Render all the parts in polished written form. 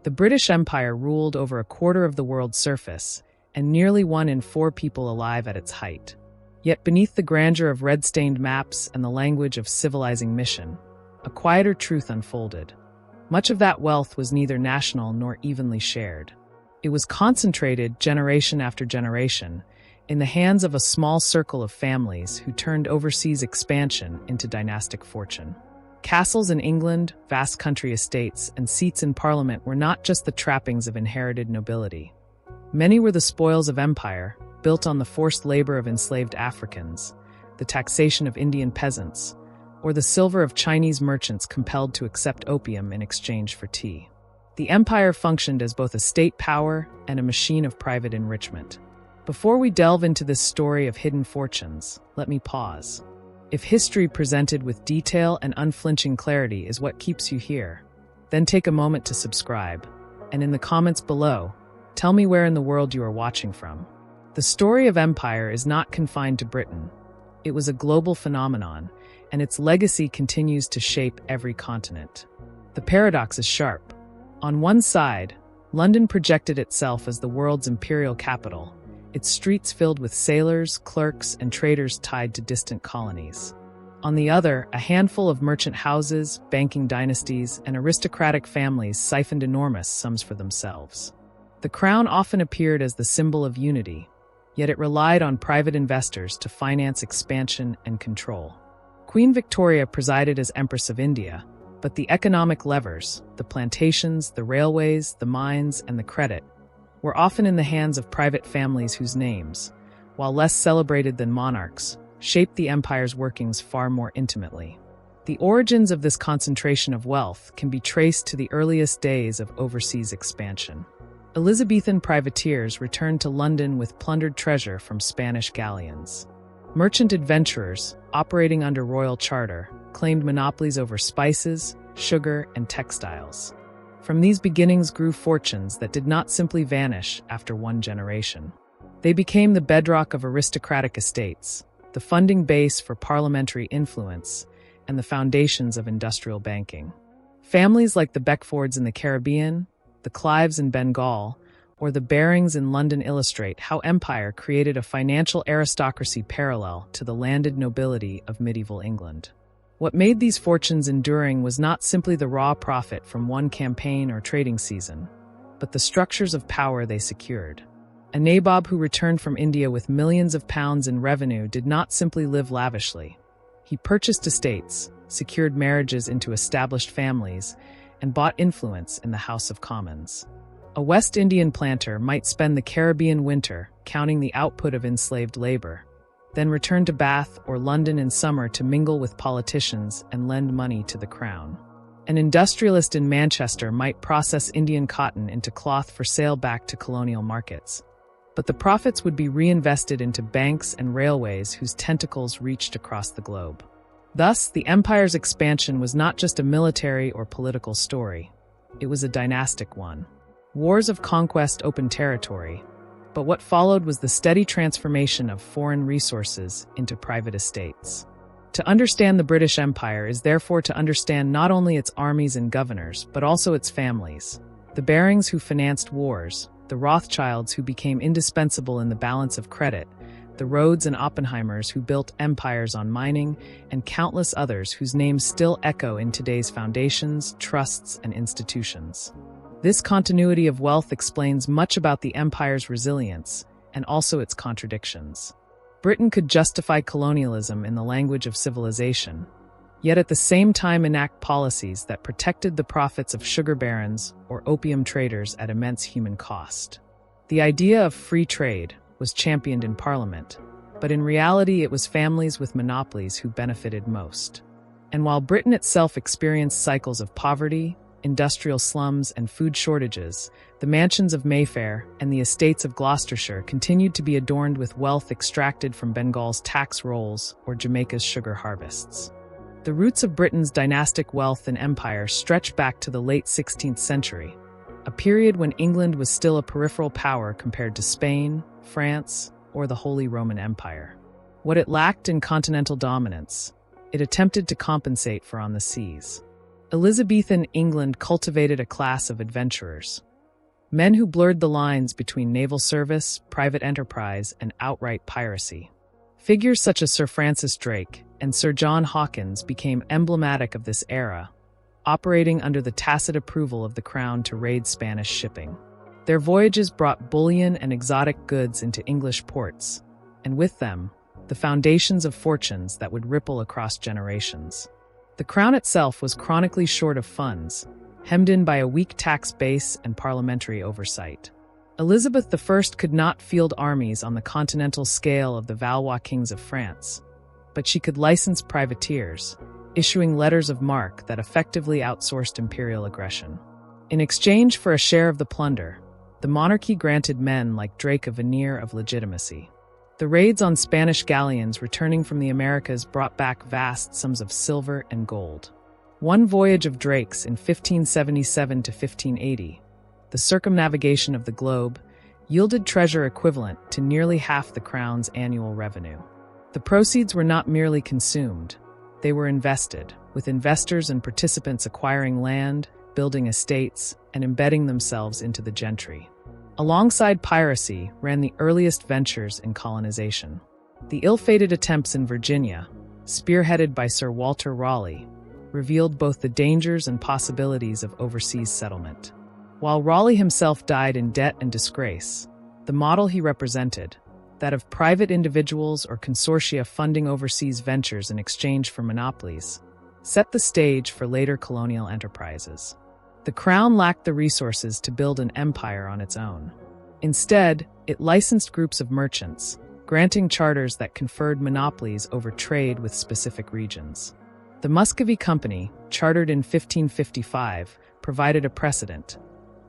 The British Empire ruled over a quarter of the world's surface, and nearly 1 in 4 people alive at its height. Yet beneath the grandeur of red-stained maps and the language of civilizing mission, a quieter truth unfolded. Much of that wealth was neither national nor evenly shared. It was concentrated generation after generation in the hands of a small circle of families who turned overseas expansion into dynastic fortune. Castles in England, vast country estates, and seats in parliament were not just the trappings of inherited nobility. Many were the spoils of empire, built on the forced labor of enslaved Africans, the taxation of Indian peasants, or the silver of Chinese merchants compelled to accept opium in exchange for tea. The empire functioned as both a state power and a machine of private enrichment. Before we delve into this story of hidden fortunes, let me pause. If history presented with detail and unflinching clarity is what keeps you here, then take a moment to subscribe, and in the comments below, tell me where in the world you are watching from. The story of empire is not confined to Britain. It was a global phenomenon, and its legacy continues to shape every continent. The paradox is sharp. On one side, London projected itself as the world's imperial capital, its streets filled with sailors, clerks, and traders tied to distant colonies. On the other, a handful of merchant houses, banking dynasties, and aristocratic families siphoned enormous sums for themselves. The crown often appeared as the symbol of unity, yet it relied on private investors to finance expansion and control. Queen Victoria presided as Empress of India, but the economic levers, the plantations, the railways, the mines, and the credit, were often in the hands of private families whose names, while less celebrated than monarchs, shaped the empire's workings far more intimately. The origins of this concentration of wealth can be traced to the earliest days of overseas expansion. Elizabethan privateers returned to London with plundered treasure from Spanish galleons. Merchant adventurers, operating under royal charter, claimed monopolies over spices, sugar, and textiles. From these beginnings grew fortunes that did not simply vanish after one generation. They became the bedrock of aristocratic estates, the funding base for parliamentary influence, and the foundations of industrial banking. Families like the Beckfords in the Caribbean, the Clives in Bengal, or the Barings in London illustrate how empire created a financial aristocracy parallel to the landed nobility of medieval England. What made these fortunes enduring was not simply the raw profit from one campaign or trading season, but the structures of power they secured. A nabob who returned from India with millions of pounds in revenue did not simply live lavishly. He purchased estates, secured marriages into established families, and bought influence in the House of Commons. A West Indian planter might spend the Caribbean winter counting the output of enslaved labor, then return to Bath or London in summer to mingle with politicians and lend money to the crown. An industrialist in Manchester might process Indian cotton into cloth for sale back to colonial markets, but the profits would be reinvested into banks and railways whose tentacles reached across the globe. Thus, the empire's expansion was not just a military or political story. It was a dynastic one. Wars of conquest opened territory, but what followed was the steady transformation of foreign resources into private estates. To understand the British Empire is therefore to understand not only its armies and governors, but also its families. The Barings who financed wars, the Rothschilds who became indispensable in the balance of credit, the Rhodes and Oppenheimers who built empires on mining, and countless others whose names still echo in today's foundations, trusts, and institutions. This continuity of wealth explains much about the empire's resilience and also its contradictions. Britain could justify colonialism in the language of civilization, yet at the same time enact policies that protected the profits of sugar barons or opium traders at immense human cost. The idea of free trade was championed in Parliament, but in reality it was families with monopolies who benefited most. And while Britain itself experienced cycles of poverty, industrial slums, and food shortages, the mansions of Mayfair and the estates of Gloucestershire continued to be adorned with wealth extracted from Bengal's tax rolls or Jamaica's sugar harvests. The roots of Britain's dynastic wealth and empire stretch back to the late 16th century, a period when England was still a peripheral power compared to Spain, France, or the Holy Roman Empire. What it lacked in continental dominance, it attempted to compensate for on the seas. Elizabethan England cultivated a class of adventurers. Men who blurred the lines between naval service, private enterprise, and outright piracy. Figures such as Sir Francis Drake and Sir John Hawkins became emblematic of this era, operating under the tacit approval of the Crown to raid Spanish shipping. Their voyages brought bullion and exotic goods into English ports, and with them, the foundations of fortunes that would ripple across generations. The Crown itself was chronically short of funds, hemmed in by a weak tax base and parliamentary oversight. Elizabeth I could not field armies on the continental scale of the Valois kings of France, but she could license privateers, issuing letters of marque that effectively outsourced imperial aggression. In exchange for a share of the plunder, the monarchy granted men like Drake a veneer of legitimacy. The raids on Spanish galleons returning from the Americas brought back vast sums of silver and gold. One voyage of Drake's in 1577 to 1580, the circumnavigation of the globe, yielded treasure equivalent to nearly half the Crown's annual revenue. The proceeds were not merely consumed, they were invested, with investors and participants acquiring land, building estates, and embedding themselves into the gentry. Alongside piracy ran the earliest ventures in colonization. The ill-fated attempts in Virginia, spearheaded by Sir Walter Raleigh, revealed both the dangers and possibilities of overseas settlement. While Raleigh himself died in debt and disgrace, the model he represented, that of private individuals or consortia funding overseas ventures in exchange for monopolies, set the stage for later colonial enterprises. The Crown lacked the resources to build an empire on its own. Instead, it licensed groups of merchants, granting charters that conferred monopolies over trade with specific regions. The Muscovy Company, chartered in 1555, provided a precedent.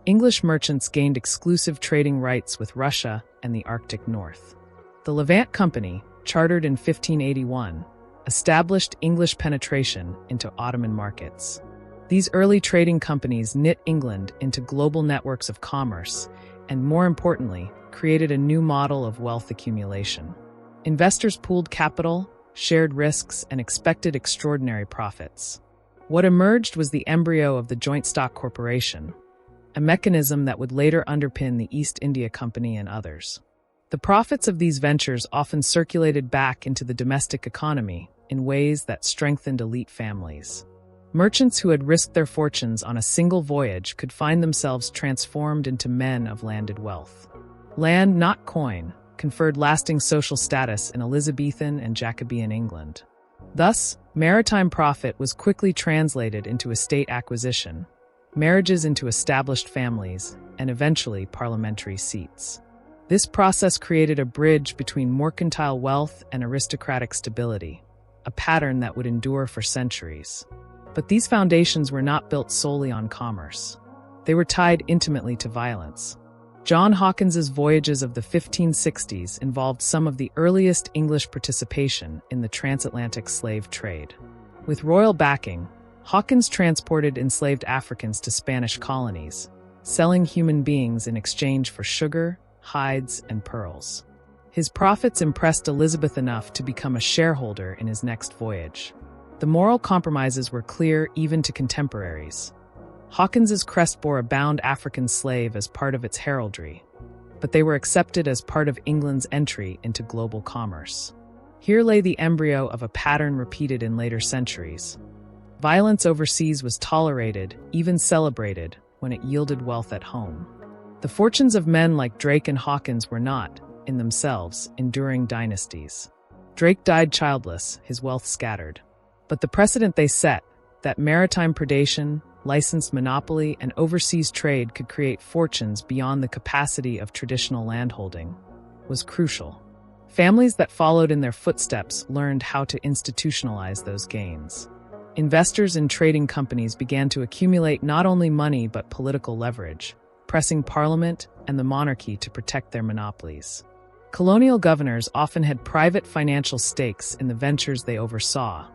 English merchants gained exclusive trading rights with Russia and the Arctic North. The Levant Company, chartered in 1581, established English penetration into Ottoman markets. These early trading companies knit England into global networks of commerce and, more importantly, created a new model of wealth accumulation. Investors pooled capital, shared risks, and expected extraordinary profits. What emerged was the embryo of the joint stock corporation, a mechanism that would later underpin the East India Company and others. The profits of these ventures often circulated back into the domestic economy in ways that strengthened elite families. Merchants who had risked their fortunes on a single voyage could find themselves transformed into men of landed wealth. Land, not coin, conferred lasting social status in Elizabethan and Jacobean England. Thus, maritime profit was quickly translated into estate acquisition, marriages into established families, and eventually parliamentary seats. This process created a bridge between mercantile wealth and aristocratic stability, a pattern that would endure for centuries. But these foundations were not built solely on commerce. They were tied intimately to violence. John Hawkins's voyages of the 1560s involved some of the earliest English participation in the transatlantic slave trade. With royal backing, Hawkins transported enslaved Africans to Spanish colonies, selling human beings in exchange for sugar, hides, and pearls. His profits impressed Elizabeth enough to become a shareholder in his next voyage. The moral compromises were clear even to contemporaries. Hawkins's crest bore a bound African slave as part of its heraldry, but they were accepted as part of England's entry into global commerce. Here lay the embryo of a pattern repeated in later centuries. Violence overseas was tolerated, even celebrated, when it yielded wealth at home. The fortunes of men like Drake and Hawkins were not, in themselves, enduring dynasties. Drake died childless, his wealth scattered. But the precedent they set, that maritime predation, licensed monopoly, and overseas trade could create fortunes beyond the capacity of traditional landholding, was crucial. Families that followed in their footsteps learned how to institutionalize those gains. Investors in trading companies began to accumulate not only money but political leverage, pressing Parliament and the monarchy to protect their monopolies. Colonial governors often had private financial stakes in the ventures they oversaw,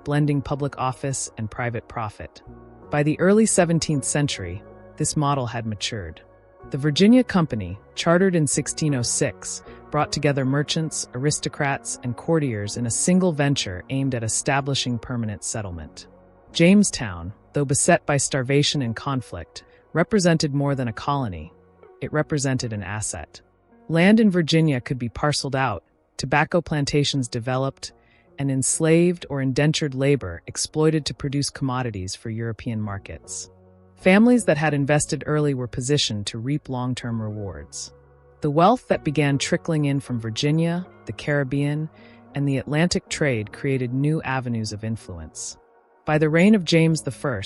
blending public office and private profit. By the early 17th century, this model had matured. The Virginia Company, chartered in 1606, brought together merchants, aristocrats, and courtiers in a single venture aimed at establishing permanent settlement. Jamestown, though beset by starvation and conflict, represented more than a colony. It represented an asset. Land in Virginia could be parceled out, tobacco plantations developed, and enslaved or indentured labor exploited to produce commodities for European markets. Families that had invested early were positioned to reap long-term rewards. The wealth that began trickling in from Virginia, the Caribbean, and the Atlantic trade created new avenues of influence. By the reign of James I,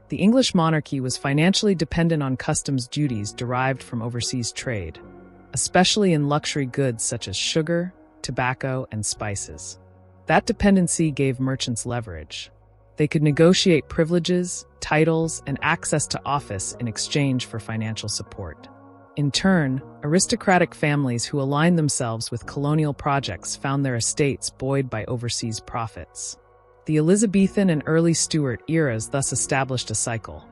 the English monarchy was financially dependent on customs duties derived from overseas trade, especially in luxury goods such as sugar, tobacco, and spices. That dependency gave merchants leverage. They could negotiate privileges, titles, and access to office in exchange for financial support. In turn, aristocratic families who aligned themselves with colonial projects found their estates buoyed by overseas profits. The Elizabethan and early Stuart eras thus established a cycle.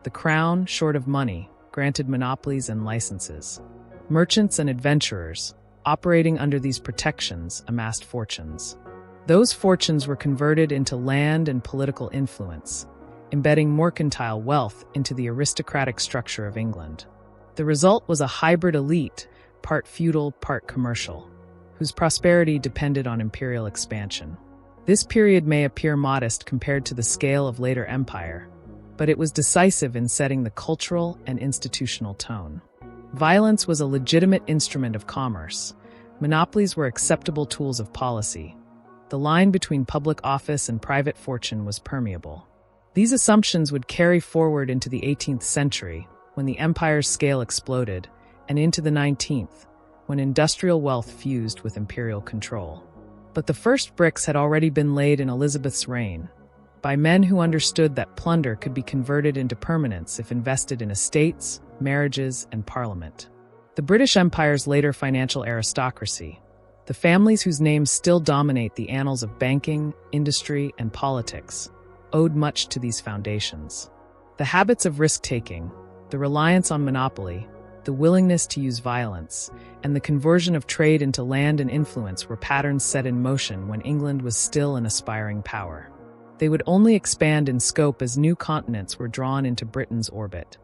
The crown, short of money, granted monopolies and licenses. Merchants and adventurers, operating under these protections, amassed fortunes. Those fortunes were converted into land and political influence, embedding mercantile wealth into the aristocratic structure of England. The result was a hybrid elite, part feudal, part commercial, whose prosperity depended on imperial expansion. This period may appear modest compared to the scale of later empire, but it was decisive in setting the cultural and institutional tone. Violence was a legitimate instrument of commerce. Monopolies were acceptable tools of policy. The line between public office and private fortune was permeable. These assumptions would carry forward into the 18th century, when the empire's scale exploded, and into the 19th, when industrial wealth fused with imperial control. But the first bricks had already been laid in Elizabeth's reign, by men who understood that plunder could be converted into permanence if invested in estates, marriages, and parliament. The British Empire's later financial aristocracy, the families whose names still dominate the annals of banking, industry, and politics, owed much to these foundations. The habits of risk-taking, the reliance on monopoly, the willingness to use violence, and the conversion of trade into land and influence were patterns set in motion when England was still an aspiring power. They would only expand in scope as new continents were drawn into Britain's orbit.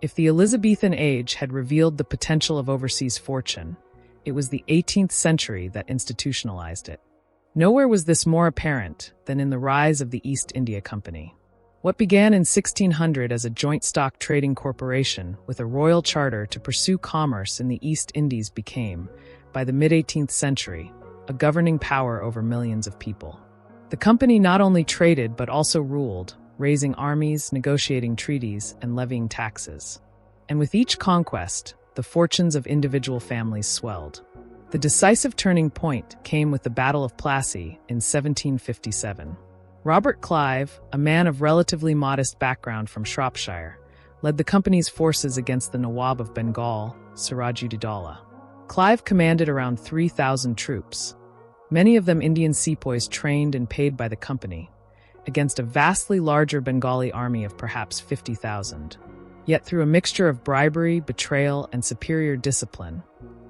If the Elizabethan age had revealed the potential of overseas fortune, it was the 18th century that institutionalized it. Nowhere was this more apparent than in the rise of the East India Company. What began in 1600 as a joint stock trading corporation with a royal charter to pursue commerce in the East Indies became, by the mid-18th century, a governing power over millions of people. The company not only traded but also ruled, raising armies, negotiating treaties, and levying taxes. And with each conquest, the fortunes of individual families swelled. The decisive turning point came with the Battle of Plassey in 1757. Robert Clive, a man of relatively modest background from Shropshire, led the company's forces against the Nawab of Bengal, Siraj-ud-Daulah. Clive commanded around 3,000 troops, many of them Indian sepoys trained and paid by the company, against a vastly larger Bengali army of perhaps 50,000. Yet through a mixture of bribery, betrayal, and superior discipline,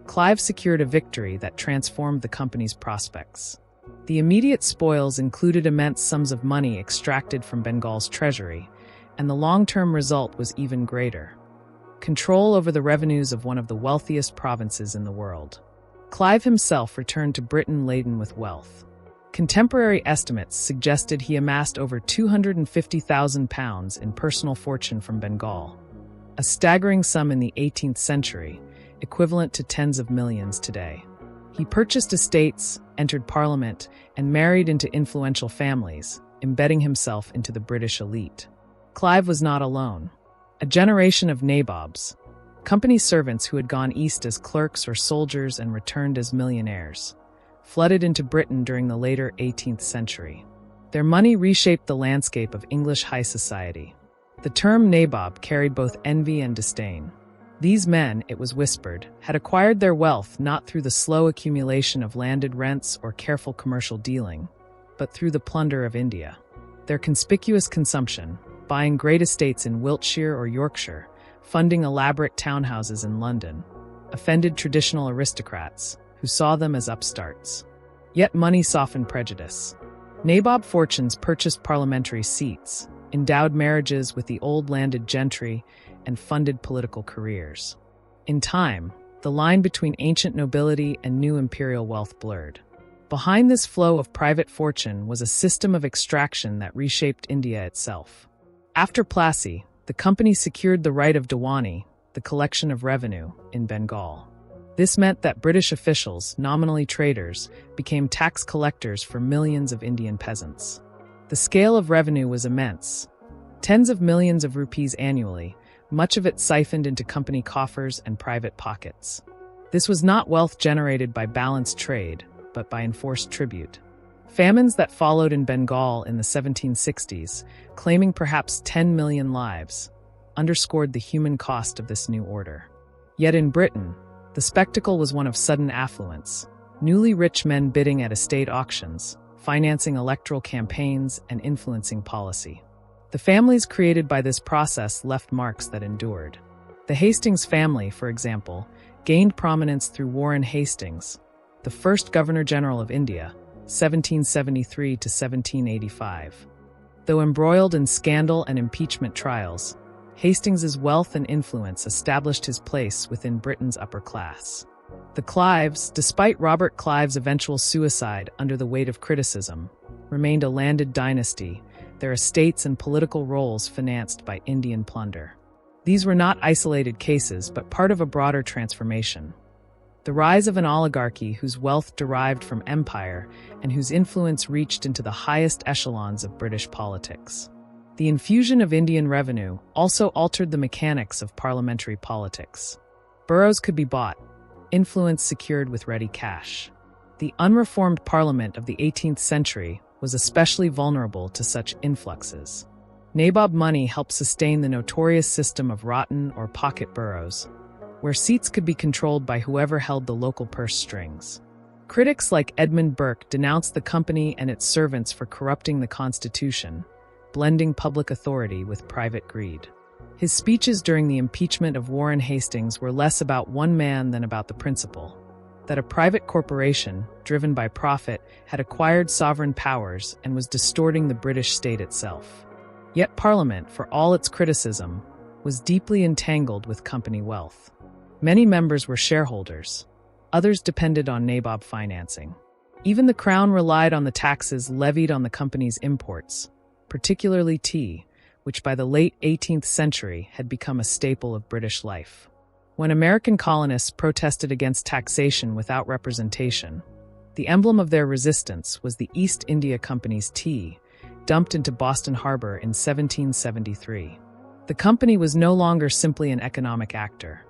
Clive secured a victory that transformed the company's prospects. The immediate spoils included immense sums of money extracted from Bengal's treasury, and the long-term result was even greater: control over the revenues of one of the wealthiest provinces in the world. Clive himself returned to Britain laden with wealth. Contemporary estimates suggested he amassed over £250,000 in personal fortune from Bengal, a staggering sum in the 18th century, equivalent to tens of millions today. He purchased estates, entered parliament, and married into influential families, embedding himself into the British elite. Clive was not alone. A generation of nabobs, company servants who had gone east as clerks or soldiers and returned as millionaires, flooded into Britain during the later 18th century. Their money reshaped the landscape of English high society. The term nabob carried both envy and disdain. These men, it was whispered, had acquired their wealth not through the slow accumulation of landed rents or careful commercial dealing, but through the plunder of India. Their conspicuous consumption, buying great estates in Wiltshire or Yorkshire, funding elaborate townhouses in London, offended traditional aristocrats, who saw them as upstarts. Yet money softened prejudice. Nabob fortunes purchased parliamentary seats, endowed marriages with the old landed gentry, and funded political careers. In time, the line between ancient nobility and new imperial wealth blurred. Behind this flow of private fortune was a system of extraction that reshaped India itself. After Plassey, the company secured the right of Diwani, the collection of revenue, in Bengal. This meant that British officials, nominally traders, became tax collectors for millions of Indian peasants. The scale of revenue was immense. Tens of millions of rupees annually, much of it siphoned into company coffers and private pockets. This was not wealth generated by balanced trade, but by enforced tribute. Famines that followed in Bengal in the 1760s, claiming perhaps 10 million lives, underscored the human cost of this new order. Yet in Britain, the spectacle was one of sudden affluence, newly rich men bidding at estate auctions, financing electoral campaigns, and influencing policy. The families created by this process left marks that endured. The Hastings family, for example, gained prominence through Warren Hastings, the first Governor-General of India, 1773 to 1785. Though embroiled in scandal and impeachment trials, Hastings's wealth and influence established his place within Britain's upper class. The Clives, despite Robert Clive's eventual suicide under the weight of criticism, remained a landed dynasty, their estates and political roles financed by Indian plunder. These were not isolated cases, but part of a broader transformation. The rise of an oligarchy whose wealth derived from empire and whose influence reached into the highest echelons of British politics. The infusion of Indian revenue also altered the mechanics of parliamentary politics. Boroughs could be bought, influence secured with ready cash. The unreformed parliament of the 18th century was especially vulnerable to such influxes. Nabob money helped sustain the notorious system of rotten or pocket boroughs, where seats could be controlled by whoever held the local purse strings. Critics like Edmund Burke denounced the company and its servants for corrupting the Constitution, blending public authority with private greed. His speeches during the impeachment of Warren Hastings were less about one man than about the principle that a private corporation, driven by profit, had acquired sovereign powers and was distorting the British state itself. Yet Parliament, for all its criticism, was deeply entangled with company wealth. Many members were shareholders. Others depended on nabob financing. Even the Crown relied on the taxes levied on the company's imports, particularly tea, which by the late 18th century had become a staple of British life. When American colonists protested against taxation without representation, the emblem of their resistance was the East India Company's tea, dumped into Boston Harbor in 1773. The company was no longer simply an economic actor.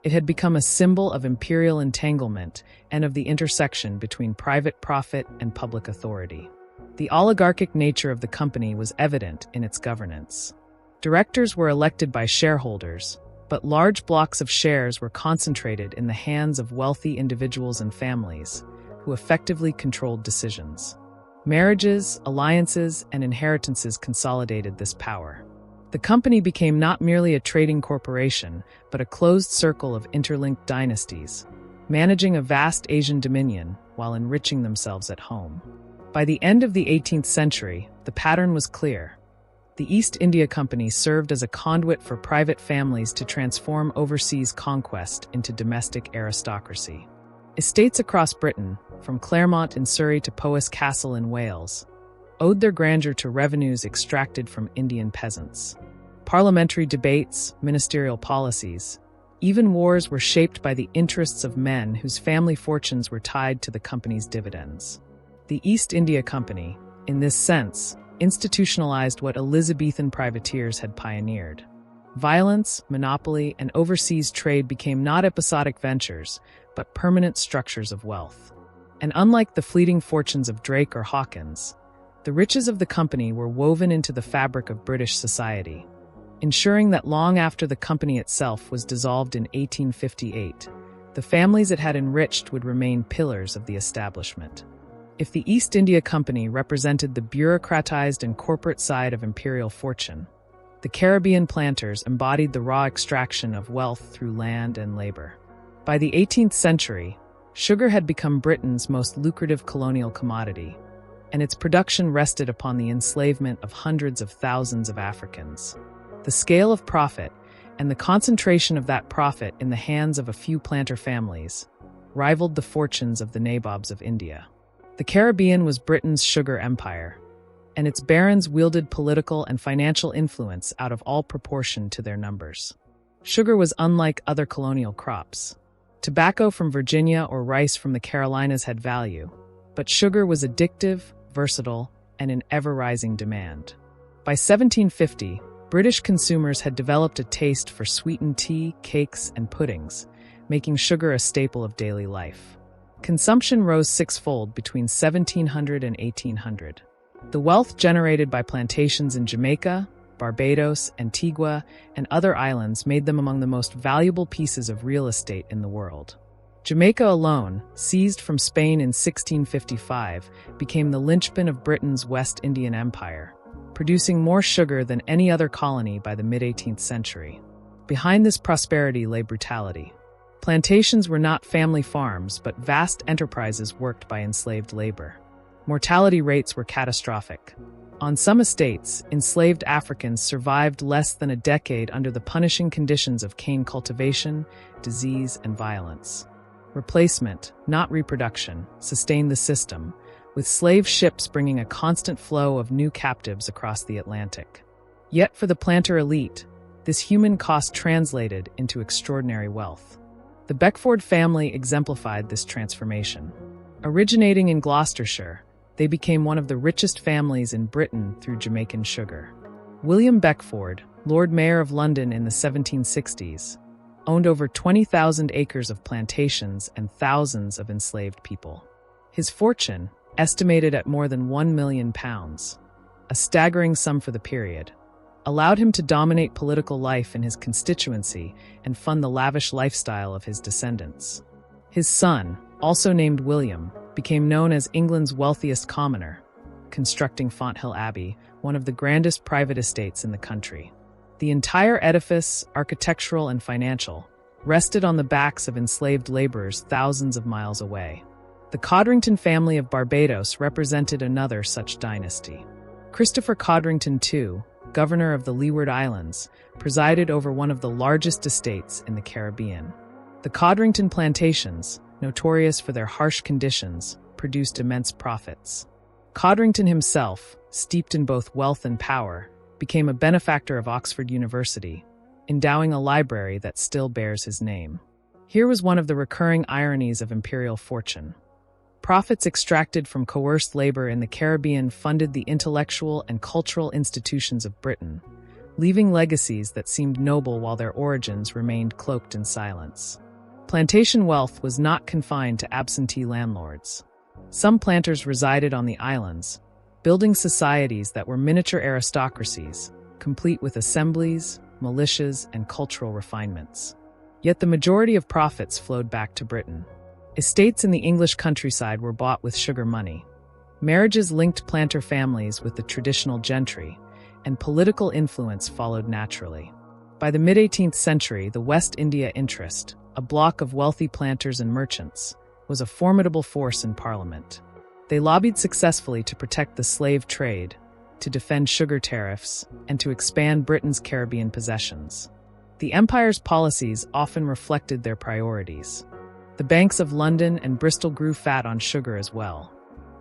It had become a symbol of imperial entanglement and of the intersection between private profit and public authority. The oligarchic nature of the company was evident in its governance. Directors were elected by shareholders, but large blocks of shares were concentrated in the hands of wealthy individuals and families, who effectively controlled decisions. Marriages, alliances, and inheritances consolidated this power. The company became not merely a trading corporation, but a closed circle of interlinked dynasties, managing a vast Asian dominion while enriching themselves at home. By the end of the 18th century, the pattern was clear. The East India Company served as a conduit for private families to transform overseas conquest into domestic aristocracy. Estates across Britain, from Claremont in Surrey to Powys Castle in Wales, owed their grandeur to revenues extracted from Indian peasants. Parliamentary debates, ministerial policies, even wars were shaped by the interests of men whose family fortunes were tied to the company's dividends. The East India Company, in this sense, institutionalized what Elizabethan privateers had pioneered. Violence, monopoly, and overseas trade became not episodic ventures, but permanent structures of wealth. And unlike the fleeting fortunes of Drake or Hawkins, the riches of the company were woven into the fabric of British society, ensuring that long after the company itself was dissolved in 1858, the families it had enriched would remain pillars of the establishment. If the East India Company represented the bureaucratized and corporate side of imperial fortune, the Caribbean planters embodied the raw extraction of wealth through land and labor. By the 18th century, sugar had become Britain's most lucrative colonial commodity, and its production rested upon the enslavement of hundreds of thousands of Africans. The scale of profit, and the concentration of that profit in the hands of a few planter families, rivaled the fortunes of the nabobs of India. The Caribbean was Britain's sugar empire, and its barons wielded political and financial influence out of all proportion to their numbers. Sugar was unlike other colonial crops. Tobacco from Virginia or rice from the Carolinas had value, but sugar was addictive, versatile, and in ever-rising demand. By 1750, British consumers had developed a taste for sweetened tea, cakes, and puddings, making sugar a staple of daily life. Consumption rose sixfold between 1700 and 1800. The wealth generated by plantations in Jamaica, Barbados, Antigua, and other islands made them among the most valuable pieces of real estate in the world. Jamaica alone, seized from Spain in 1655, became the linchpin of Britain's West Indian Empire, producing more sugar than any other colony by the mid-18th century. Behind this prosperity lay brutality. Plantations were not family farms, but vast enterprises worked by enslaved labor. Mortality rates were catastrophic. On some estates, enslaved Africans survived less than a decade under the punishing conditions of cane cultivation, disease, and violence. Replacement, not reproduction, sustained the system, with slave ships bringing a constant flow of new captives across the Atlantic. Yet for the planter elite, this human cost translated into extraordinary wealth. The Beckford family exemplified this transformation. Originating in Gloucestershire, they became one of the richest families in Britain through Jamaican sugar. William Beckford, Lord Mayor of London in the 1760s, owned over 20,000 acres of plantations and thousands of enslaved people. His fortune, estimated at more than £1 million, a staggering sum for the period, allowed him to dominate political life in his constituency and fund the lavish lifestyle of his descendants. His son, also named William, became known as England's wealthiest commoner, constructing Fonthill Abbey, one of the grandest private estates in the country. The entire edifice, architectural and financial, rested on the backs of enslaved laborers thousands of miles away. The Codrington family of Barbados represented another such dynasty. Christopher Codrington II, governor of the Leeward Islands, presided over one of the largest estates in the Caribbean. The Codrington plantations, notorious for their harsh conditions, produced immense profits. Codrington himself, steeped in both wealth and power, became a benefactor of Oxford University, endowing a library that still bears his name. Here was one of the recurring ironies of imperial fortune. Profits extracted from coerced labor in the Caribbean funded the intellectual and cultural institutions of Britain, leaving legacies that seemed noble while their origins remained cloaked in silence. Plantation wealth was not confined to absentee landlords. Some planters resided on the islands, building societies that were miniature aristocracies, complete with assemblies, militias, and cultural refinements. Yet the majority of profits flowed back to Britain. Estates in the English countryside were bought with sugar money. Marriages linked planter families with the traditional gentry, and political influence followed naturally. By the mid-18th century, the West India Interest, a bloc of wealthy planters and merchants, was a formidable force in Parliament. They lobbied successfully to protect the slave trade, to defend sugar tariffs, and to expand Britain's Caribbean possessions. The empire's policies often reflected their priorities. The banks of London and Bristol grew fat on sugar as well.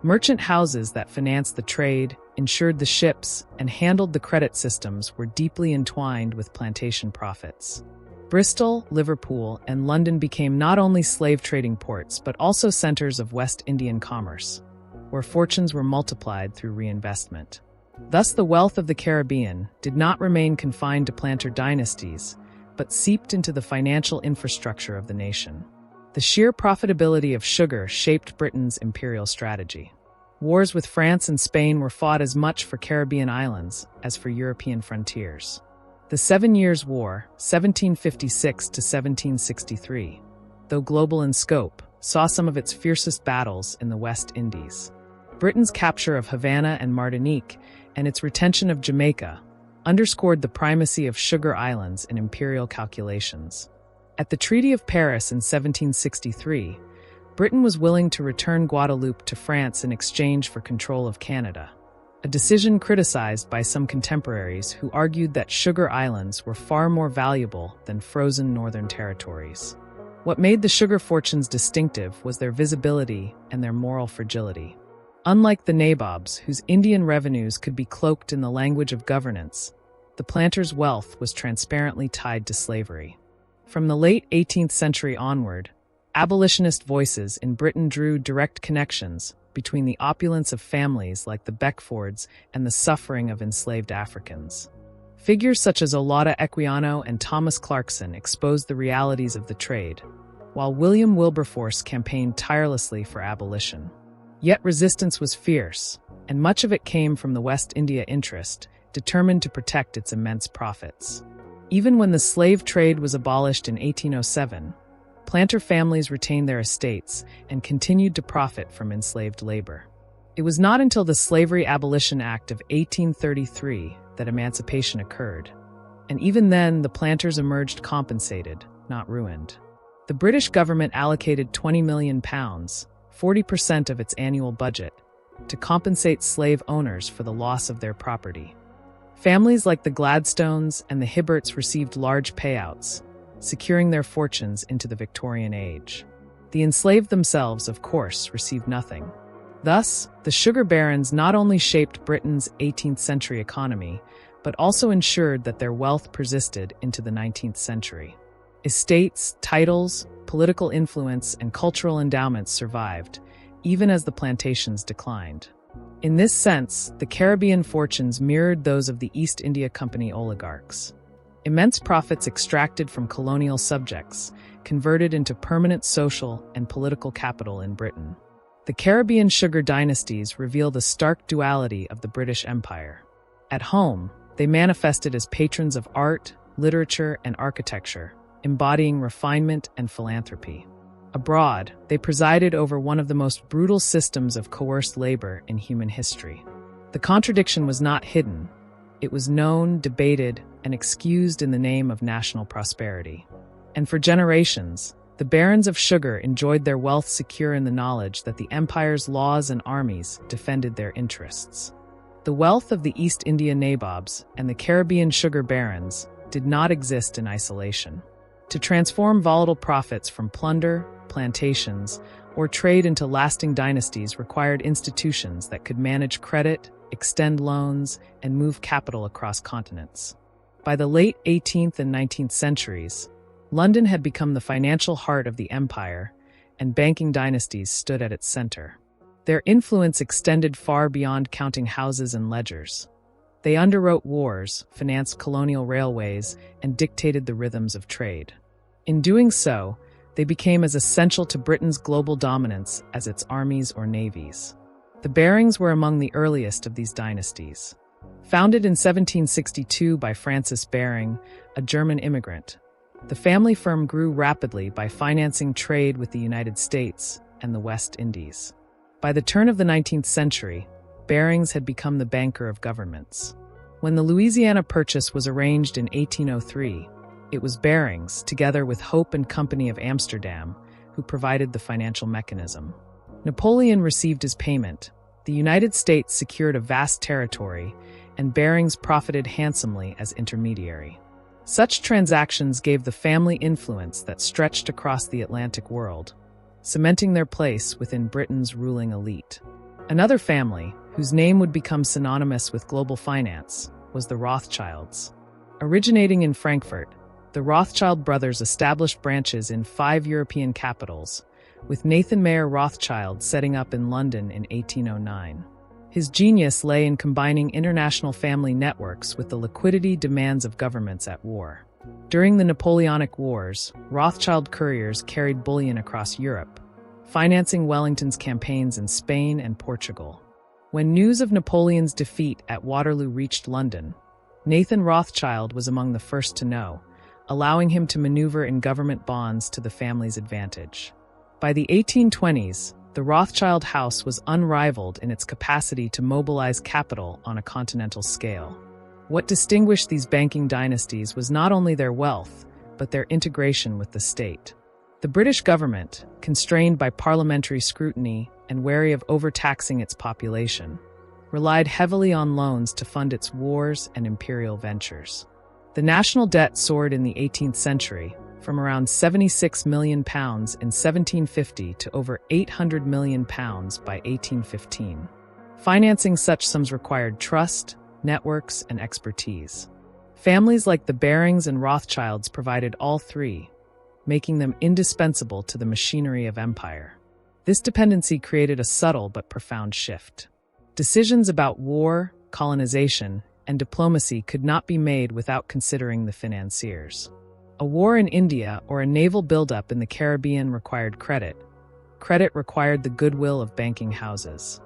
Merchant houses that financed the trade, insured the ships, and handled the credit systems were deeply entwined with plantation profits. Bristol, Liverpool, and London became not only slave trading ports but also centers of West Indian commerce, where fortunes were multiplied through reinvestment. Thus, the wealth of the Caribbean did not remain confined to planter dynasties, but seeped into the financial infrastructure of the nation. The sheer profitability of sugar shaped Britain's imperial strategy. Wars with France and Spain were fought as much for Caribbean islands as for European frontiers. The 7 Years' War, 1756 to 1763, though global in scope, saw some of its fiercest battles in the West Indies. Britain's capture of Havana and Martinique and its retention of Jamaica underscored the primacy of sugar islands in imperial calculations. At the Treaty of Paris in 1763, Britain was willing to return Guadeloupe to France in exchange for control of Canada, a decision criticized by some contemporaries who argued that sugar islands were far more valuable than frozen northern territories. What made the sugar fortunes distinctive was their visibility and their moral fragility. Unlike the nabobs, whose Indian revenues could be cloaked in the language of governance, the planters' wealth was transparently tied to slavery. From the late 18th century onward, abolitionist voices in Britain drew direct connections between the opulence of families like the Beckfords and the suffering of enslaved Africans. Figures such as Olaudah Equiano and Thomas Clarkson exposed the realities of the trade, while William Wilberforce campaigned tirelessly for abolition. Yet resistance was fierce, and much of it came from the West India interest, determined to protect its immense profits. Even when the slave trade was abolished in 1807, planter families retained their estates and continued to profit from enslaved labor. It was not until the Slavery Abolition Act of 1833 that emancipation occurred, and even then the planters emerged compensated, not ruined. The British government allocated £20 million, 40% of its annual budget, to compensate slave owners for the loss of their property. Families like the Gladstones and the Hibberts received large payouts, securing their fortunes into the Victorian age. The enslaved themselves, of course, received nothing. Thus, the sugar barons not only shaped Britain's 18th century economy, but also ensured that their wealth persisted into the 19th century. Estates, titles, political influence, and cultural endowments survived, even as the plantations declined. In this sense, the Caribbean fortunes mirrored those of the East India Company oligarchs. Immense profits extracted from colonial subjects converted into permanent social and political capital in Britain. The Caribbean sugar dynasties reveal the stark duality of the British Empire. At home, they manifested as patrons of art, literature, and architecture, embodying refinement and philanthropy. Abroad, they presided over one of the most brutal systems of coerced labor in human history. The contradiction was not hidden. It was known, debated, and excused in the name of national prosperity. And for generations, the barons of sugar enjoyed their wealth secure in the knowledge that the empire's laws and armies defended their interests. The wealth of the East India nabobs and the Caribbean sugar barons did not exist in isolation. To transform volatile profits from plunder, plantations, or trade into lasting dynasties required institutions that could manage credit, extend loans, and move capital across continents. By the late 18th and 19th centuries, London had become the financial heart of the empire, and banking dynasties stood at its center. Their influence extended far beyond counting houses and ledgers. They underwrote wars, financed colonial railways, and dictated the rhythms of trade. In doing so, they became as essential to Britain's global dominance as its armies or navies. The Barings were among the earliest of these dynasties. Founded in 1762 by Francis Baring, a German immigrant, the family firm grew rapidly by financing trade with the United States and the West Indies. By the turn of the 19th century, Barings had become the banker of governments. When the Louisiana Purchase was arranged in 1803, it was Barings, together with Hope and Company of Amsterdam, who provided the financial mechanism. Napoleon received his payment, the United States secured a vast territory, and Barings profited handsomely as intermediary. Such transactions gave the family influence that stretched across the Atlantic world, cementing their place within Britain's ruling elite. Another family, whose name would become synonymous with global finance, was the Rothschilds. Originating in Frankfurt, the Rothschild brothers established branches in 5 European capitals, with Nathan Mayer Rothschild setting up in London in 1809. His genius lay in combining international family networks with the liquidity demands of governments at war. During the Napoleonic Wars, Rothschild couriers carried bullion across Europe, financing Wellington's campaigns in Spain and Portugal. When news of Napoleon's defeat at Waterloo reached London, Nathan Rothschild was among the first to know, allowing him to maneuver in government bonds to the family's advantage. By the 1820s, the Rothschild house was unrivaled in its capacity to mobilize capital on a continental scale. What distinguished these banking dynasties was not only their wealth, but their integration with the state. The British government, constrained by parliamentary scrutiny and wary of overtaxing its population, relied heavily on loans to fund its wars and imperial ventures. The national debt soared in the 18th century, from around £76 million in 1750 to over £800 million by 1815. Financing such sums required trust, networks, and expertise. Families like the Barings and Rothschilds provided all three, making them indispensable to the machinery of empire. This dependency created a subtle but profound shift. Decisions about war, colonization, and diplomacy could not be made without considering the financiers. A war in India or a naval buildup in the Caribbean required credit. Credit required the goodwill of banking houses.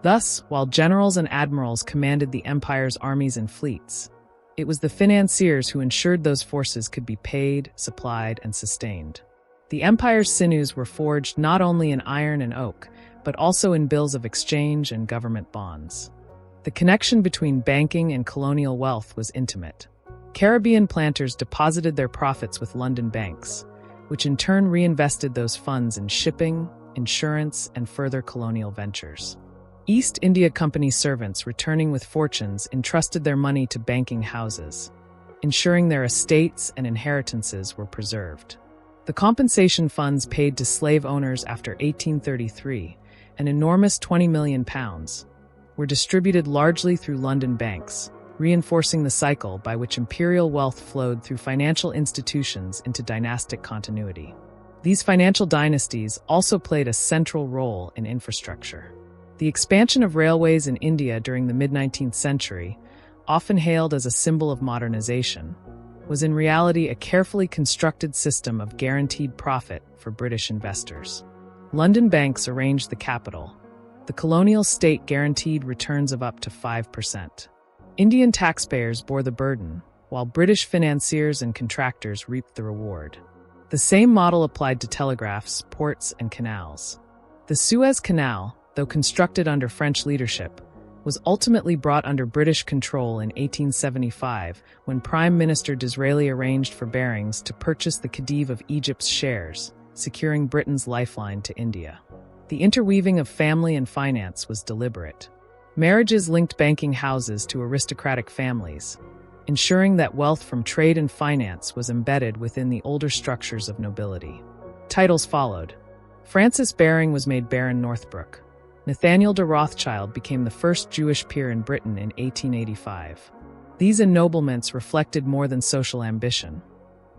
Thus, while generals and admirals commanded the empire's armies and fleets, it was the financiers who ensured those forces could be paid, supplied, and sustained. The empire's sinews were forged not only in iron and oak, but also in bills of exchange and government bonds. The connection between banking and colonial wealth was intimate. Caribbean planters deposited their profits with London banks, which in turn reinvested those funds in shipping, insurance, and further colonial ventures. East India Company servants returning with fortunes entrusted their money to banking houses, ensuring their estates and inheritances were preserved. The compensation funds paid to slave owners after 1833, an enormous £20 million, were distributed largely through London banks, reinforcing the cycle by which imperial wealth flowed through financial institutions into dynastic continuity. These financial dynasties also played a central role in infrastructure. The expansion of railways in India during the mid-19th century, often hailed as a symbol of modernization, was in reality a carefully constructed system of guaranteed profit for British investors. London banks arranged the capital. The colonial state guaranteed returns of up to 5%. Indian taxpayers bore the burden, while British financiers and contractors reaped the reward. The same model applied to telegraphs, ports, and canals. The Suez Canal, though constructed under French leadership, was ultimately brought under British control in 1875 when Prime Minister Disraeli arranged for Barings to purchase the Khedive of Egypt's shares, securing Britain's lifeline to India. The interweaving of family and finance was deliberate. Marriages linked banking houses to aristocratic families, ensuring that wealth from trade and finance was embedded within the older structures of nobility. Titles followed. Francis Baring was made Baron Northbrook. Nathaniel de Rothschild became the first Jewish peer in Britain in 1885. These ennoblements reflected more than social ambition.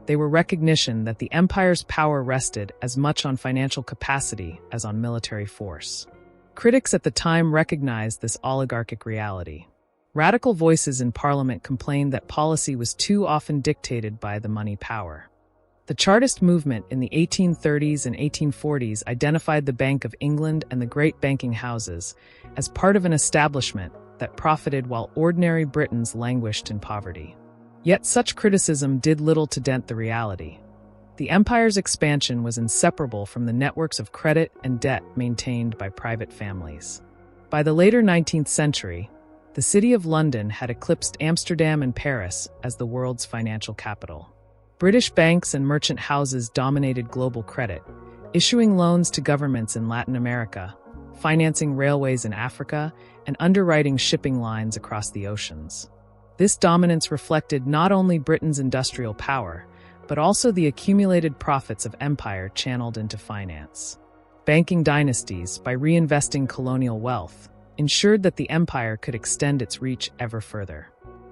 They were recognition that the empire's power rested as much on financial capacity as on military force. Critics at the time recognized this oligarchic reality. Radical voices in Parliament complained that policy was too often dictated by the money power. The Chartist movement in the 1830s and 1840s identified the Bank of England and the great banking houses as part of an establishment that profited while ordinary Britons languished in poverty. Yet such criticism did little to dent the reality. The empire's expansion was inseparable from the networks of credit and debt maintained by private families. By the later 19th century, the City of London had eclipsed Amsterdam and Paris as the world's financial capital. British banks and merchant houses dominated global credit, issuing loans to governments in Latin America, financing railways in Africa, and underwriting shipping lines across the oceans. This dominance reflected not only Britain's industrial power, but also the accumulated profits of empire channeled into finance. Banking dynasties, by reinvesting colonial wealth, ensured that the empire could extend its reach ever further.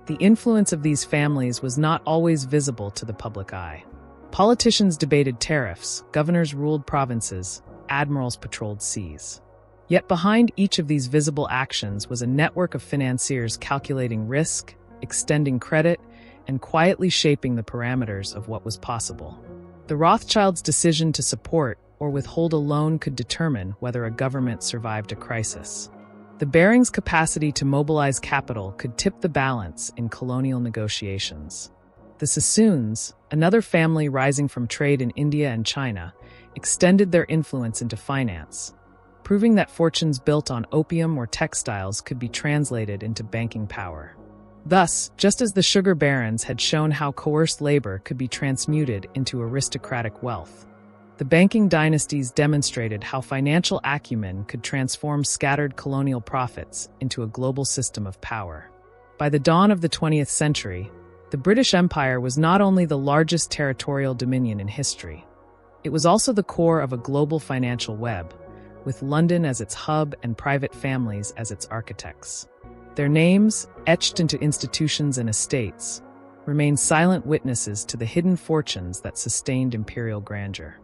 The influence of these families was not always visible to the public eye. Politicians debated tariffs, governors ruled provinces, admirals patrolled seas. Yet behind each of these visible actions was a network of financiers calculating risk, extending credit, and quietly shaping the parameters of what was possible. The Rothschilds' decision to support or withhold a loan could determine whether a government survived a crisis. The Barings' capacity to mobilize capital could tip the balance in colonial negotiations. The Sassoons, another family rising from trade in India and China, extended their influence into finance, proving that fortunes built on opium or textiles could be translated into banking power. Thus, just as the sugar barons had shown how coerced labor could be transmuted into aristocratic wealth, The banking dynasties demonstrated how financial acumen could transform scattered colonial profits into a global system of power. By the dawn of the 20th century, the British Empire was not only the largest territorial dominion in history, it was also the core of a global financial web, with London as its hub and private families as its architects. Their names, etched into institutions and estates, remain silent witnesses to the hidden fortunes that sustained imperial grandeur.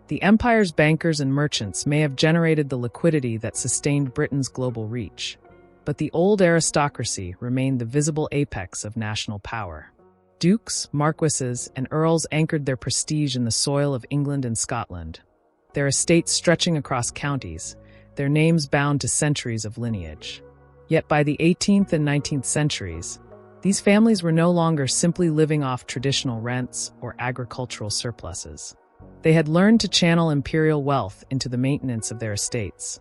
The empire's bankers and merchants may have generated the liquidity that sustained Britain's global reach, but the old aristocracy remained the visible apex of national power. Dukes, marquises, and earls anchored their prestige in the soil of England and Scotland, their estates stretching across counties, their names bound to centuries of lineage. Yet by the 18th and 19th centuries, these families were no longer simply living off traditional rents or agricultural surpluses. They had learned to channel imperial wealth into the maintenance of their estates,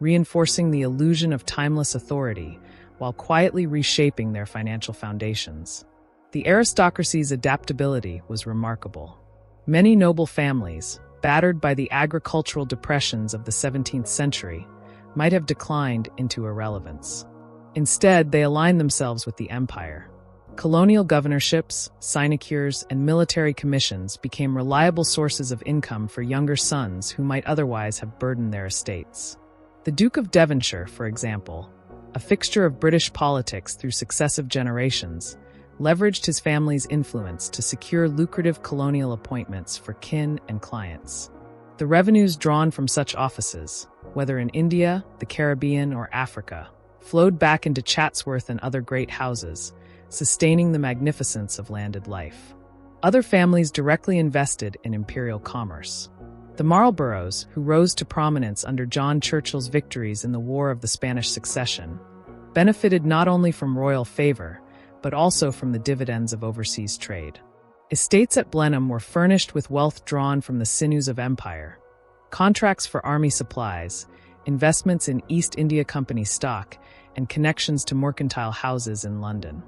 reinforcing the illusion of timeless authority while quietly reshaping their financial foundations. The aristocracy's adaptability was remarkable. Many noble families, battered by the agricultural depressions of the 17th century, might have declined into irrelevance. Instead, they aligned themselves with the empire. Colonial governorships, sinecures, and military commissions became reliable sources of income for younger sons who might otherwise have burdened their estates. The Duke of Devonshire, for example, a fixture of British politics through successive generations, leveraged his family's influence to secure lucrative colonial appointments for kin and clients. The revenues drawn from such offices, whether in India, the Caribbean, or Africa, flowed back into Chatsworth and other great houses, sustaining the magnificence of landed life. Other families directly invested in imperial commerce. The Marlboroughs, who rose to prominence under John Churchill's victories in the War of the Spanish Succession, benefited not only from royal favor, but also from the dividends of overseas trade. Estates at Blenheim were furnished with wealth drawn from the sinews of empire, contracts for army supplies, investments in East India Company stock, and connections to mercantile houses in London.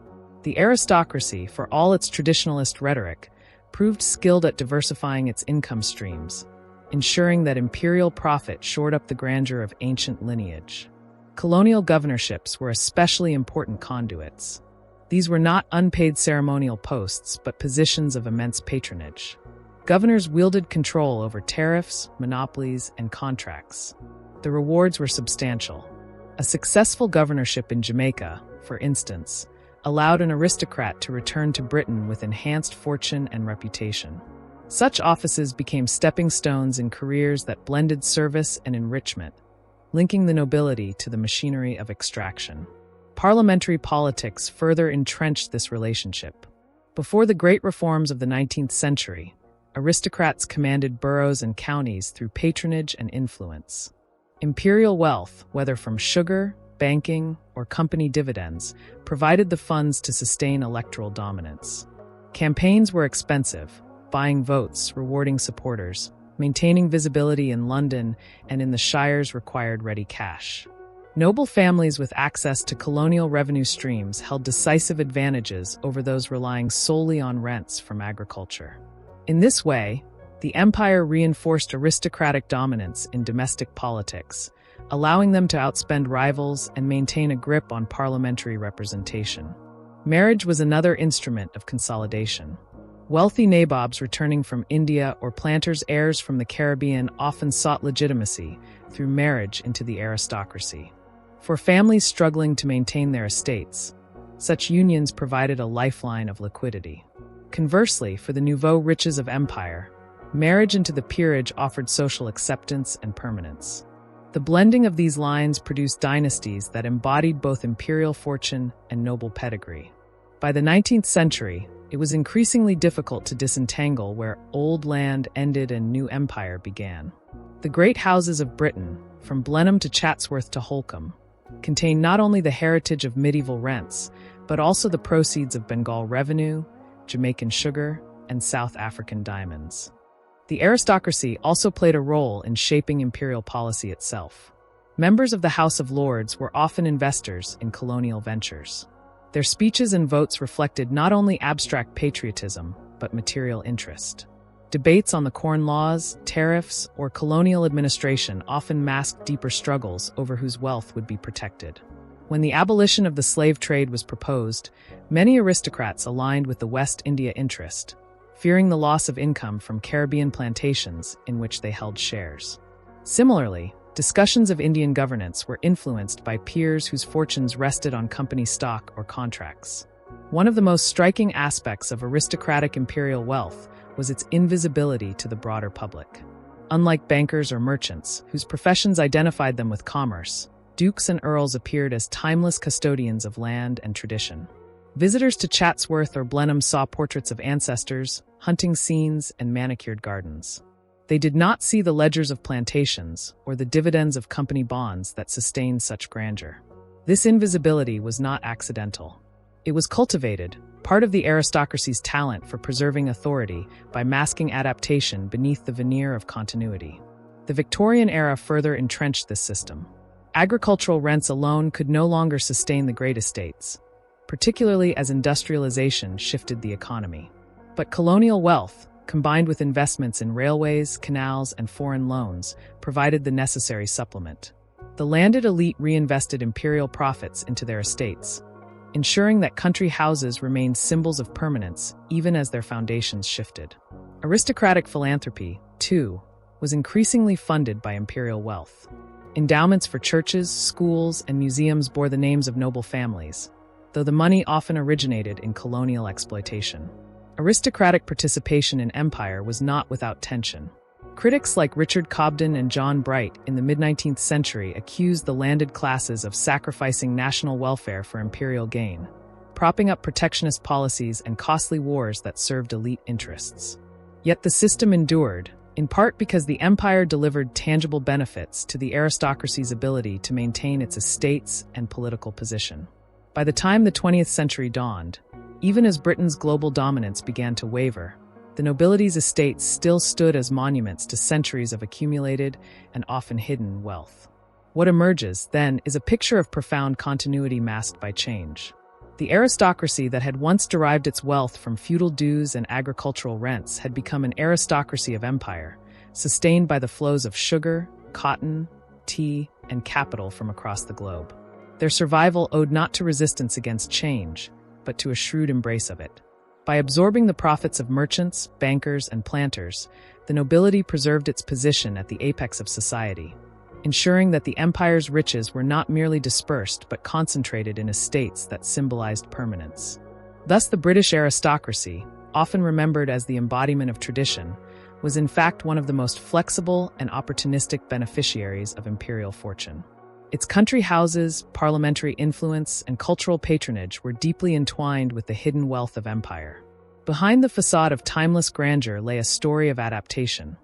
The aristocracy, for all its traditionalist rhetoric, proved skilled at diversifying its income streams, ensuring that imperial profit shored up the grandeur of ancient lineage. Colonial governorships were especially important conduits. These were not unpaid ceremonial posts, but positions of immense patronage. Governors wielded control over tariffs, monopolies, and contracts. The rewards were substantial. A successful governorship in Jamaica, for instance, allowed an aristocrat to return to Britain with enhanced fortune and reputation. Such offices became stepping stones in careers that blended service and enrichment, linking the nobility to the machinery of extraction. Parliamentary politics further entrenched this relationship. Before the great reforms of the 19th century, aristocrats commanded boroughs and counties through patronage and influence. Imperial wealth, whether from sugar, banking, or company dividends, provided the funds to sustain electoral dominance. Campaigns were expensive, buying votes, rewarding supporters, maintaining visibility in London and in the shires required ready cash. Noble families with access to colonial revenue streams held decisive advantages over those relying solely on rents from agriculture. In this way, the empire reinforced aristocratic dominance in domestic politics, allowing them to outspend rivals and maintain a grip on parliamentary representation. Marriage was another instrument of consolidation. Wealthy nabobs returning from India or planters' heirs from the Caribbean often sought legitimacy through marriage into the aristocracy. For families struggling to maintain their estates, such unions provided a lifeline of liquidity. Conversely, for the nouveau riches of empire, marriage into the peerage offered social acceptance and permanence. The blending of these lines produced dynasties that embodied both imperial fortune and noble pedigree. By the 19th century, it was increasingly difficult to disentangle where old land ended and new empire began. The great houses of Britain, from Blenheim to Chatsworth to Holkham, contained not only the heritage of medieval rents, but also the proceeds of Bengal revenue, Jamaican sugar, and South African diamonds. The aristocracy also played a role in shaping imperial policy itself. Members of the House of Lords were often investors in colonial ventures. Their speeches and votes reflected not only abstract patriotism, but material interest. Debates on the Corn Laws, tariffs, or colonial administration often masked deeper struggles over whose wealth would be protected. When the abolition of the slave trade was proposed, many aristocrats aligned with the West India interest, fearing the loss of income from Caribbean plantations in which they held shares. Similarly, discussions of Indian governance were influenced by peers whose fortunes rested on company stock or contracts. One of the most striking aspects of aristocratic imperial wealth was its invisibility to the broader public. Unlike bankers or merchants, whose professions identified them with commerce, dukes and earls appeared as timeless custodians of land and tradition. Visitors to Chatsworth or Blenheim saw portraits of ancestors, hunting scenes, and manicured gardens. They did not see the ledgers of plantations or the dividends of company bonds that sustained such grandeur. This invisibility was not accidental. It was cultivated, part of the aristocracy's talent for preserving authority by masking adaptation beneath the veneer of continuity. The Victorian era further entrenched this system. Agricultural rents alone could no longer sustain the great estates, particularly as industrialization shifted the economy. But colonial wealth, combined with investments in railways, canals, and foreign loans, provided the necessary supplement. The landed elite reinvested imperial profits into their estates, ensuring that country houses remained symbols of permanence even as their foundations shifted. Aristocratic philanthropy, too, was increasingly funded by imperial wealth. Endowments for churches, schools, and museums bore the names of noble families, though the money often originated in colonial exploitation. Aristocratic participation in empire was not without tension. Critics like Richard Cobden and John Bright in the mid-19th century accused the landed classes of sacrificing national welfare for imperial gain, propping up protectionist policies and costly wars that served elite interests. Yet the system endured, in part because the empire delivered tangible benefits to the aristocracy's ability to maintain its estates and political position. By the time the 20th century dawned, even as Britain's global dominance began to waver, the nobility's estates still stood as monuments to centuries of accumulated and often hidden wealth. What emerges, then, is a picture of profound continuity masked by change. The aristocracy that had once derived its wealth from feudal dues and agricultural rents had become an aristocracy of empire, sustained by the flows of sugar, cotton, tea, and capital from across the globe. Their survival owed not to resistance against change, but to a shrewd embrace of it. By absorbing the profits of merchants, bankers, and planters, the nobility preserved its position at the apex of society, ensuring that the empire's riches were not merely dispersed but concentrated in estates that symbolized permanence. Thus, the British aristocracy, often remembered as the embodiment of tradition, was in fact one of the most flexible and opportunistic beneficiaries of imperial fortune. Its country houses, parliamentary influence, and cultural patronage were deeply entwined with the hidden wealth of empire. Behind the facade of timeless grandeur lay a story of adaptation,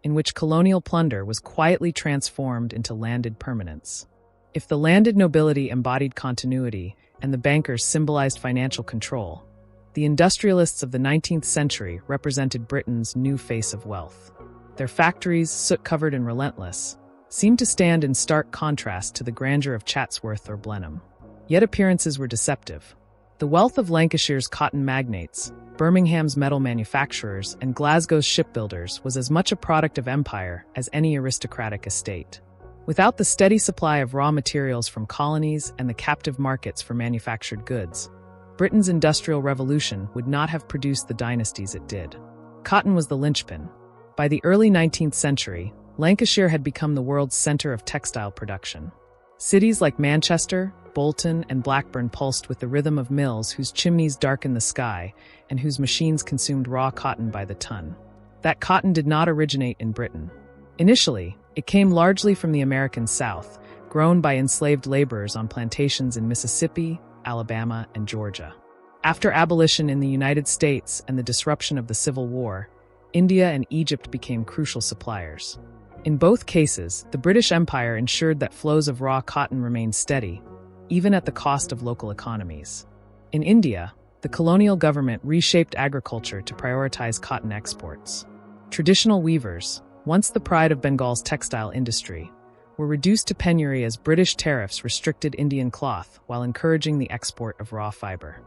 in which colonial plunder was quietly transformed into landed permanence. If the landed nobility embodied continuity and the bankers symbolized financial control, the industrialists of the 19th century represented Britain's new face of wealth. Their factories, soot-covered and relentless, seemed to stand in stark contrast to the grandeur of Chatsworth or Blenheim. Yet appearances were deceptive. The wealth of Lancashire's cotton magnates, Birmingham's metal manufacturers, and Glasgow's shipbuilders was as much a product of empire as any aristocratic estate. Without the steady supply of raw materials from colonies and the captive markets for manufactured goods, Britain's industrial revolution would not have produced the dynasties it did. Cotton was the linchpin. By the early 19th century, Lancashire had become the world's center of textile production. Cities like Manchester, Bolton, and Blackburn pulsed with the rhythm of mills whose chimneys darkened the sky and whose machines consumed raw cotton by the ton. That cotton did not originate in Britain. Initially, it came largely from the American South, grown by enslaved laborers on plantations in Mississippi, Alabama, and Georgia. After abolition in the United States and the disruption of the Civil War, India and Egypt became crucial suppliers. In both cases, the British Empire ensured that flows of raw cotton remained steady, even at the cost of local economies. In India, the colonial government reshaped agriculture to prioritize cotton exports. Traditional weavers, once the pride of Bengal's textile industry, were reduced to penury as British tariffs restricted Indian cloth while encouraging the export of raw fiber.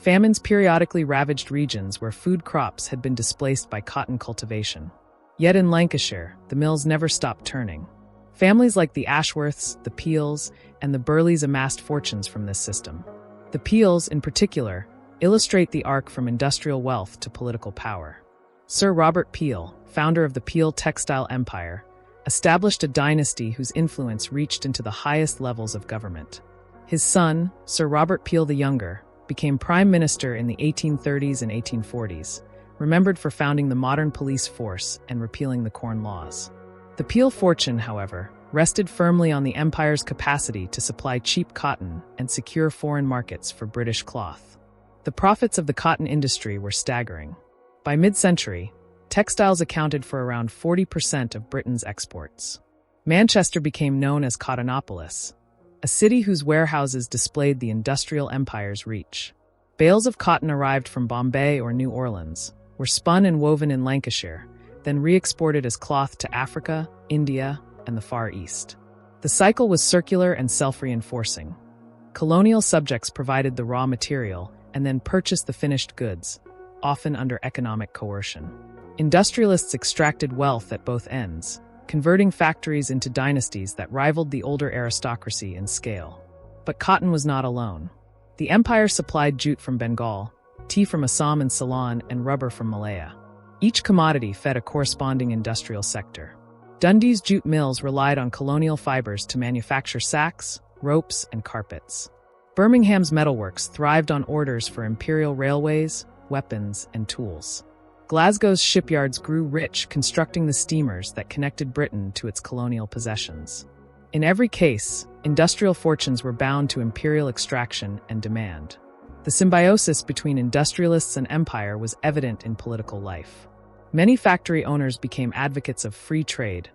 Famines periodically ravaged regions where food crops had been displaced by cotton cultivation. Yet in Lancashire, the mills never stopped turning. Families like the Ashworths, the Peels, and the Burleys amassed fortunes from this system. The Peels, in particular, illustrate the arc from industrial wealth to political power. Sir Robert Peel, founder of the Peel textile empire, established a dynasty whose influence reached into the highest levels of government. His son, Sir Robert Peel the Younger, became Prime Minister in the 1830s and 1840s, remembered for founding the modern police force and repealing the Corn Laws. The Peel fortune, however, rested firmly on the empire's capacity to supply cheap cotton and secure foreign markets for British cloth. The profits of the cotton industry were staggering. By mid-century, textiles accounted for around 40% of Britain's exports. Manchester became known as Cottonopolis, a city whose warehouses displayed the industrial empire's reach. Bales of cotton arrived from Bombay or New Orleans, were spun and woven in Lancashire, then re-exported as cloth to Africa, India, and the Far East. The cycle was circular and self-reinforcing. Colonial subjects provided the raw material and then purchased the finished goods, often under economic coercion. Industrialists extracted wealth at both ends, converting factories into dynasties that rivaled the older aristocracy in scale. But cotton was not alone. The empire supplied jute from Bengal, tea from Assam and Ceylon, and rubber from Malaya. Each commodity fed a corresponding industrial sector. Dundee's jute mills relied on colonial fibers to manufacture sacks, ropes, and carpets. Birmingham's metalworks thrived on orders for imperial railways, weapons, and tools. Glasgow's shipyards grew rich constructing the steamers that connected Britain to its colonial possessions. In every case, industrial fortunes were bound to imperial extraction and demand. The symbiosis between industrialists and empire was evident in political life. Many factory owners became advocates of free trade,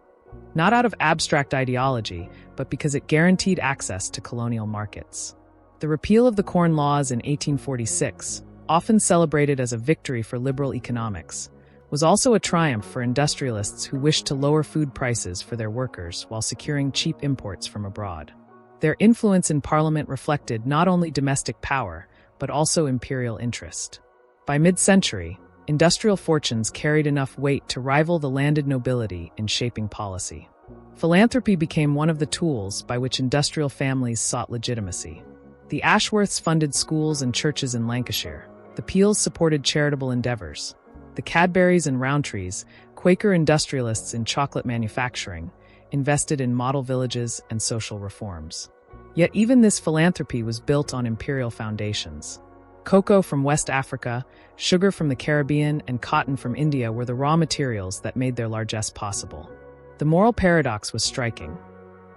not out of abstract ideology, but because it guaranteed access to colonial markets. The repeal of the Corn Laws in 1846, often celebrated as a victory for liberal economics, was also a triumph for industrialists who wished to lower food prices for their workers while securing cheap imports from abroad. Their influence in Parliament reflected not only domestic power, but also imperial interest. By mid-century, industrial fortunes carried enough weight to rival the landed nobility in shaping policy. Philanthropy became one of the tools by which industrial families sought legitimacy. The Ashworths funded schools and churches in Lancashire. The Peels supported charitable endeavors. The Cadburys and Rowntrees, Quaker industrialists in chocolate manufacturing, invested in model villages and social reforms. Yet even this philanthropy was built on imperial foundations. Cocoa from West Africa, sugar from the Caribbean, and cotton from India were the raw materials that made their largesse possible. The moral paradox was striking.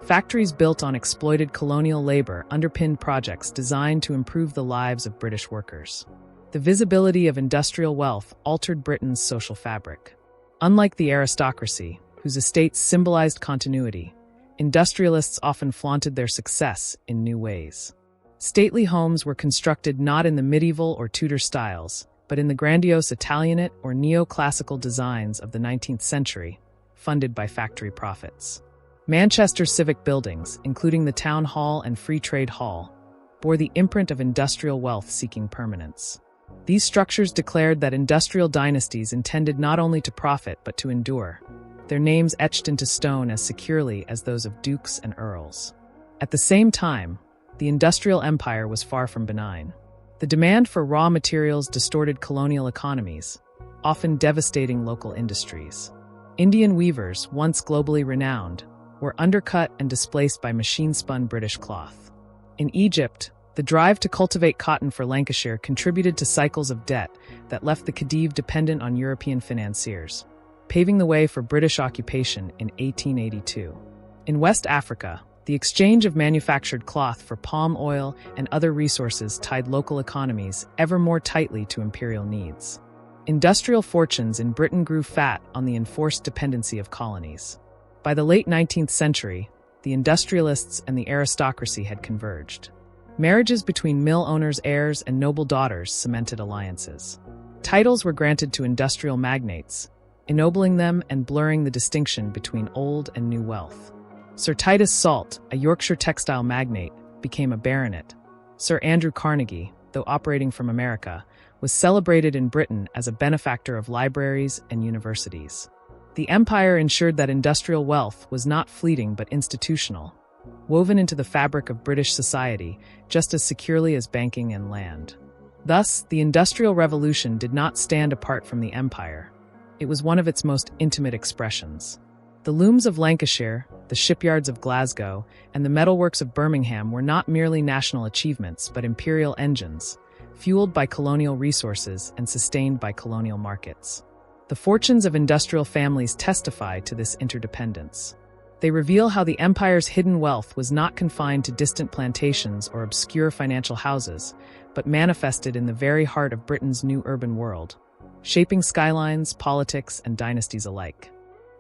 Factories built on exploited colonial labor underpinned projects designed to improve the lives of British workers. The visibility of industrial wealth altered Britain's social fabric. Unlike the aristocracy, whose estates symbolized continuity, industrialists often flaunted their success in new ways. Stately homes were constructed not in the medieval or Tudor styles, but in the grandiose Italianate or neoclassical designs of the 19th century, funded by factory profits. Manchester's civic buildings, including the Town Hall and Free Trade Hall, bore the imprint of industrial wealth seeking permanence. These structures declared that industrial dynasties intended not only to profit but to endure, their names etched into stone as securely as those of dukes and earls. At the same time, the industrial empire was far from benign. The demand for raw materials distorted colonial economies, often devastating local industries. Indian weavers, once globally renowned, were undercut and displaced by machine-spun British cloth. In Egypt, the drive to cultivate cotton for Lancashire contributed to cycles of debt that left the Khedive dependent on European financiers, paving the way for British occupation in 1882. In West Africa, the exchange of manufactured cloth for palm oil and other resources tied local economies ever more tightly to imperial needs. Industrial fortunes in Britain grew fat on the enforced dependency of colonies. By the late 19th century, the industrialists and the aristocracy had converged. Marriages between mill owners' heirs and noble daughters cemented alliances. Titles were granted to industrial magnates, ennobling them and blurring the distinction between old and new wealth. Sir Titus Salt, a Yorkshire textile magnate, became a baronet. Sir Andrew Carnegie, though operating from America, was celebrated in Britain as a benefactor of libraries and universities. The empire ensured that industrial wealth was not fleeting but institutional, woven into the fabric of British society just as securely as banking and land. Thus, the Industrial Revolution did not stand apart from the empire. It was one of its most intimate expressions. The looms of Lancashire, the shipyards of Glasgow, and the metalworks of Birmingham were not merely national achievements but imperial engines, fueled by colonial resources and sustained by colonial markets. The fortunes of industrial families testify to this interdependence. They reveal how the empire's hidden wealth was not confined to distant plantations or obscure financial houses, but manifested in the very heart of Britain's new urban world, shaping skylines, politics, and dynasties alike.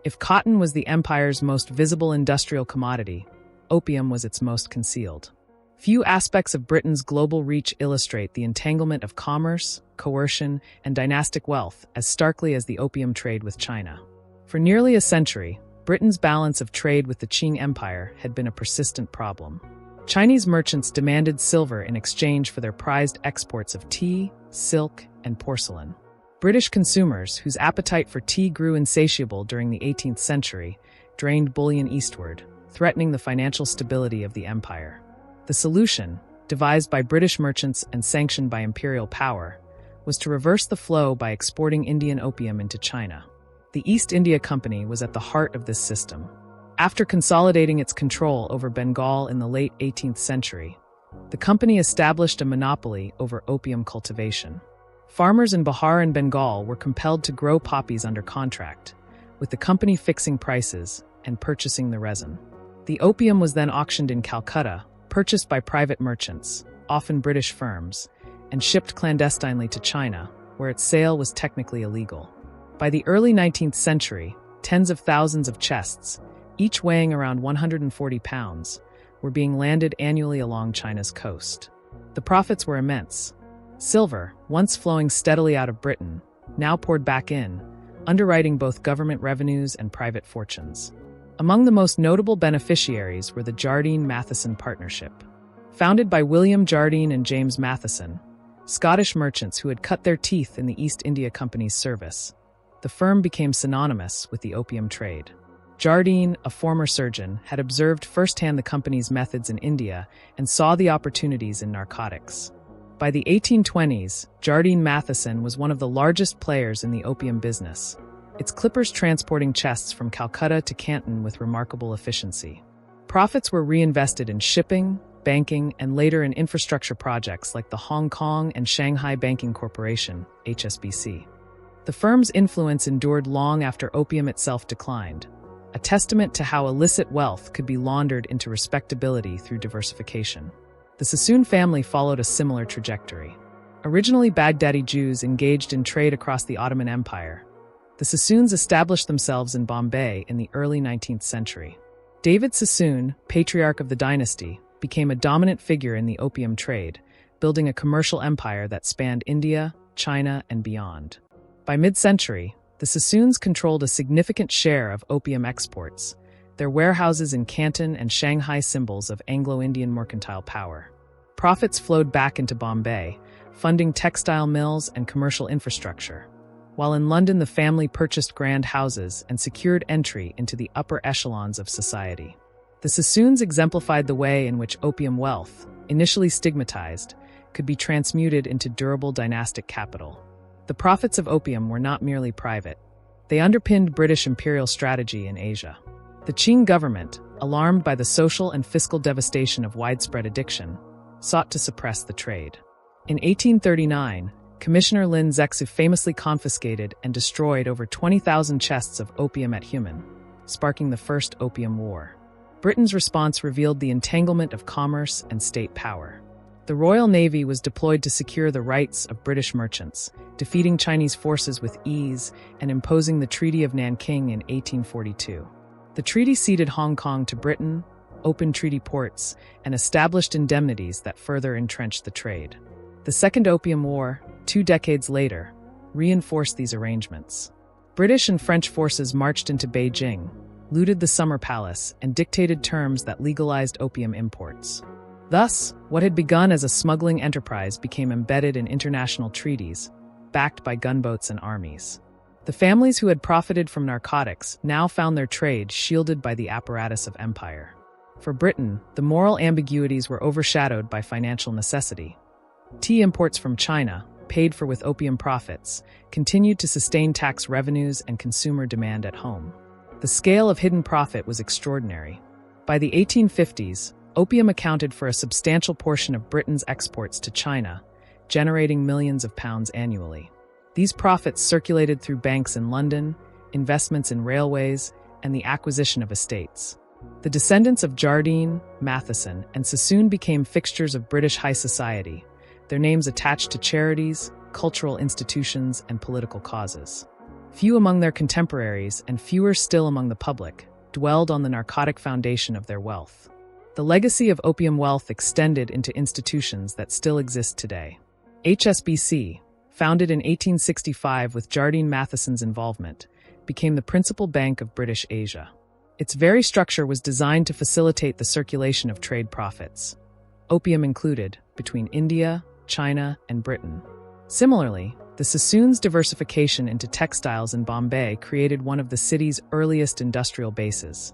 If cotton was the empire's most visible industrial commodity, opium was its most concealed. Few aspects of Britain's global reach illustrate the entanglement of commerce, coercion, and dynastic wealth as starkly as the opium trade with China. For nearly a century, Britain's balance of trade with the Qing Empire had been a persistent problem. Chinese merchants demanded silver in exchange for their prized exports of tea, silk, and porcelain. British consumers, whose appetite for tea grew insatiable during the 18th century, drained bullion eastward, threatening the financial stability of the empire. The solution, devised by British merchants and sanctioned by imperial power, was to reverse the flow by exporting Indian opium into China. The East India Company was at the heart of this system. After consolidating its control over Bengal in the late 18th century, the company established a monopoly over opium cultivation. Farmers in Bihar and Bengal were compelled to grow poppies under contract, with the company fixing prices and purchasing the resin. The opium was then auctioned in Calcutta, purchased by private merchants, often British firms, and shipped clandestinely to China, where its sale was technically illegal. By the early 19th century, tens of thousands of chests, each weighing around 140 pounds, were being landed annually along China's coast. The profits were immense. Silver, once flowing steadily out of Britain, now poured back in, underwriting both government revenues and private fortunes. Among the most notable beneficiaries were the Jardine Matheson partnership. Founded by William Jardine and James Matheson, Scottish merchants who had cut their teeth in the East India Company's service, the firm became synonymous with the opium trade. Jardine, a former surgeon, had observed firsthand the company's methods in India and saw the opportunities in narcotics. By the 1820s, Jardine Matheson was one of the largest players in the opium business, its clippers transporting chests from Calcutta to Canton with remarkable efficiency. Profits were reinvested in shipping, banking, and later in infrastructure projects like the Hong Kong and Shanghai Banking Corporation, HSBC. The firm's influence endured long after opium itself declined, a testament to how illicit wealth could be laundered into respectability through diversification. The Sassoon family followed a similar trajectory. Originally Baghdadi Jews engaged in trade across the Ottoman Empire, the Sassoons established themselves in Bombay in the early 19th century. David Sassoon, patriarch of the dynasty, became a dominant figure in the opium trade, building a commercial empire that spanned India, China, and beyond. By mid-century, the Sassoons controlled a significant share of opium exports, their warehouses in Canton and Shanghai symbols of Anglo-Indian mercantile power. Profits flowed back into Bombay, funding textile mills and commercial infrastructure, while in London the family purchased grand houses and secured entry into the upper echelons of society. The Sassoons exemplified the way in which opium wealth, initially stigmatized, could be transmuted into durable dynastic capital. The profits of opium were not merely private. They underpinned British imperial strategy in Asia. The Qing government, alarmed by the social and fiscal devastation of widespread addiction, sought to suppress the trade. In 1839, Commissioner Lin Zexu famously confiscated and destroyed over 20,000 chests of opium at Human, sparking the First Opium War. Britain's response revealed the entanglement of commerce and state power. The Royal Navy was deployed to secure the rights of British merchants, defeating Chinese forces with ease and imposing the Treaty of Nanking in 1842. The treaty ceded Hong Kong to Britain, opened treaty ports, and established indemnities that further entrenched the trade. The Second Opium War, 2 decades later, reinforced these arrangements. British and French forces marched into Beijing, looted the Summer Palace, and dictated terms that legalized opium imports. Thus, what had begun as a smuggling enterprise became embedded in international treaties, backed by gunboats and armies. The families who had profited from narcotics now found their trade shielded by the apparatus of empire. For Britain, the moral ambiguities were overshadowed by financial necessity. Tea imports from China, paid for with opium profits, continued to sustain tax revenues and consumer demand at home. The scale of hidden profit was extraordinary. By the 1850s, opium accounted for a substantial portion of Britain's exports to China, generating millions of pounds annually. These profits circulated through banks in London, investments in railways, and the acquisition of estates. The descendants of Jardine, Matheson, and Sassoon became fixtures of British high society, their names attached to charities, cultural institutions, and political causes. Few among their contemporaries, and fewer still among the public, dwelled on the narcotic foundation of their wealth. The legacy of opium wealth extended into institutions that still exist today. HSBC, founded in 1865 with Jardine Matheson's involvement, became the principal bank of British Asia. Its very structure was designed to facilitate the circulation of trade profits, opium included, between India, China, and Britain. Similarly, the Sassoons' diversification into textiles in Bombay created one of the city's earliest industrial bases,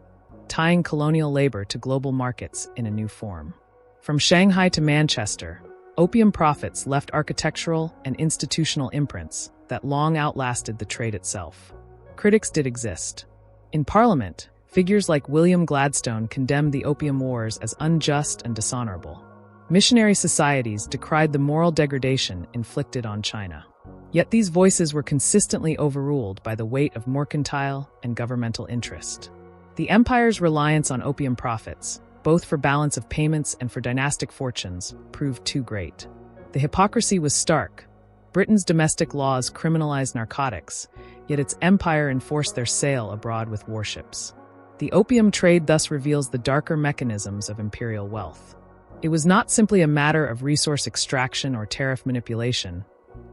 tying colonial labor to global markets in a new form. From Shanghai to Manchester, opium profits left architectural and institutional imprints that long outlasted the trade itself. Critics did exist. In Parliament, figures like William Gladstone condemned the opium wars as unjust and dishonorable. Missionary societies decried the moral degradation inflicted on China. Yet these voices were consistently overruled by the weight of mercantile and governmental interest. The empire's reliance on opium profits, both for balance of payments and for dynastic fortunes, proved too great. The hypocrisy was stark. Britain's domestic laws criminalized narcotics, yet its empire enforced their sale abroad with warships. The opium trade thus reveals the darker mechanisms of imperial wealth. It was not simply a matter of resource extraction or tariff manipulation,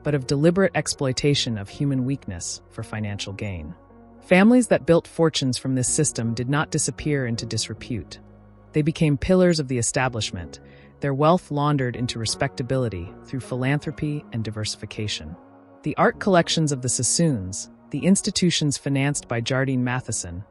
but of deliberate exploitation of human weakness for financial gain. Families that built fortunes from this system did not disappear into disrepute. They became pillars of the establishment, their wealth laundered into respectability through philanthropy and diversification. The art collections of the Sassoons, the institutions financed by Jardine Matheson,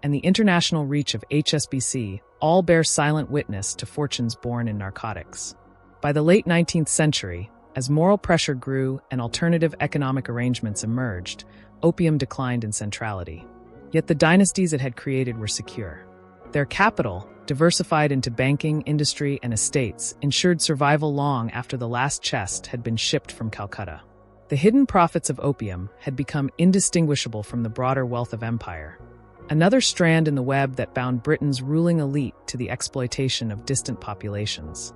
and the international reach of HSBC all bear silent witness to fortunes born in narcotics. By the late 19th century, as moral pressure grew and alternative economic arrangements emerged, opium declined in centrality. Yet the dynasties it had created were secure. Their capital, diversified into banking, industry, and estates, ensured survival long after the last chest had been shipped from Calcutta. The hidden profits of opium had become indistinguishable from the broader wealth of empire, another strand in the web that bound Britain's ruling elite to the exploitation of distant populations.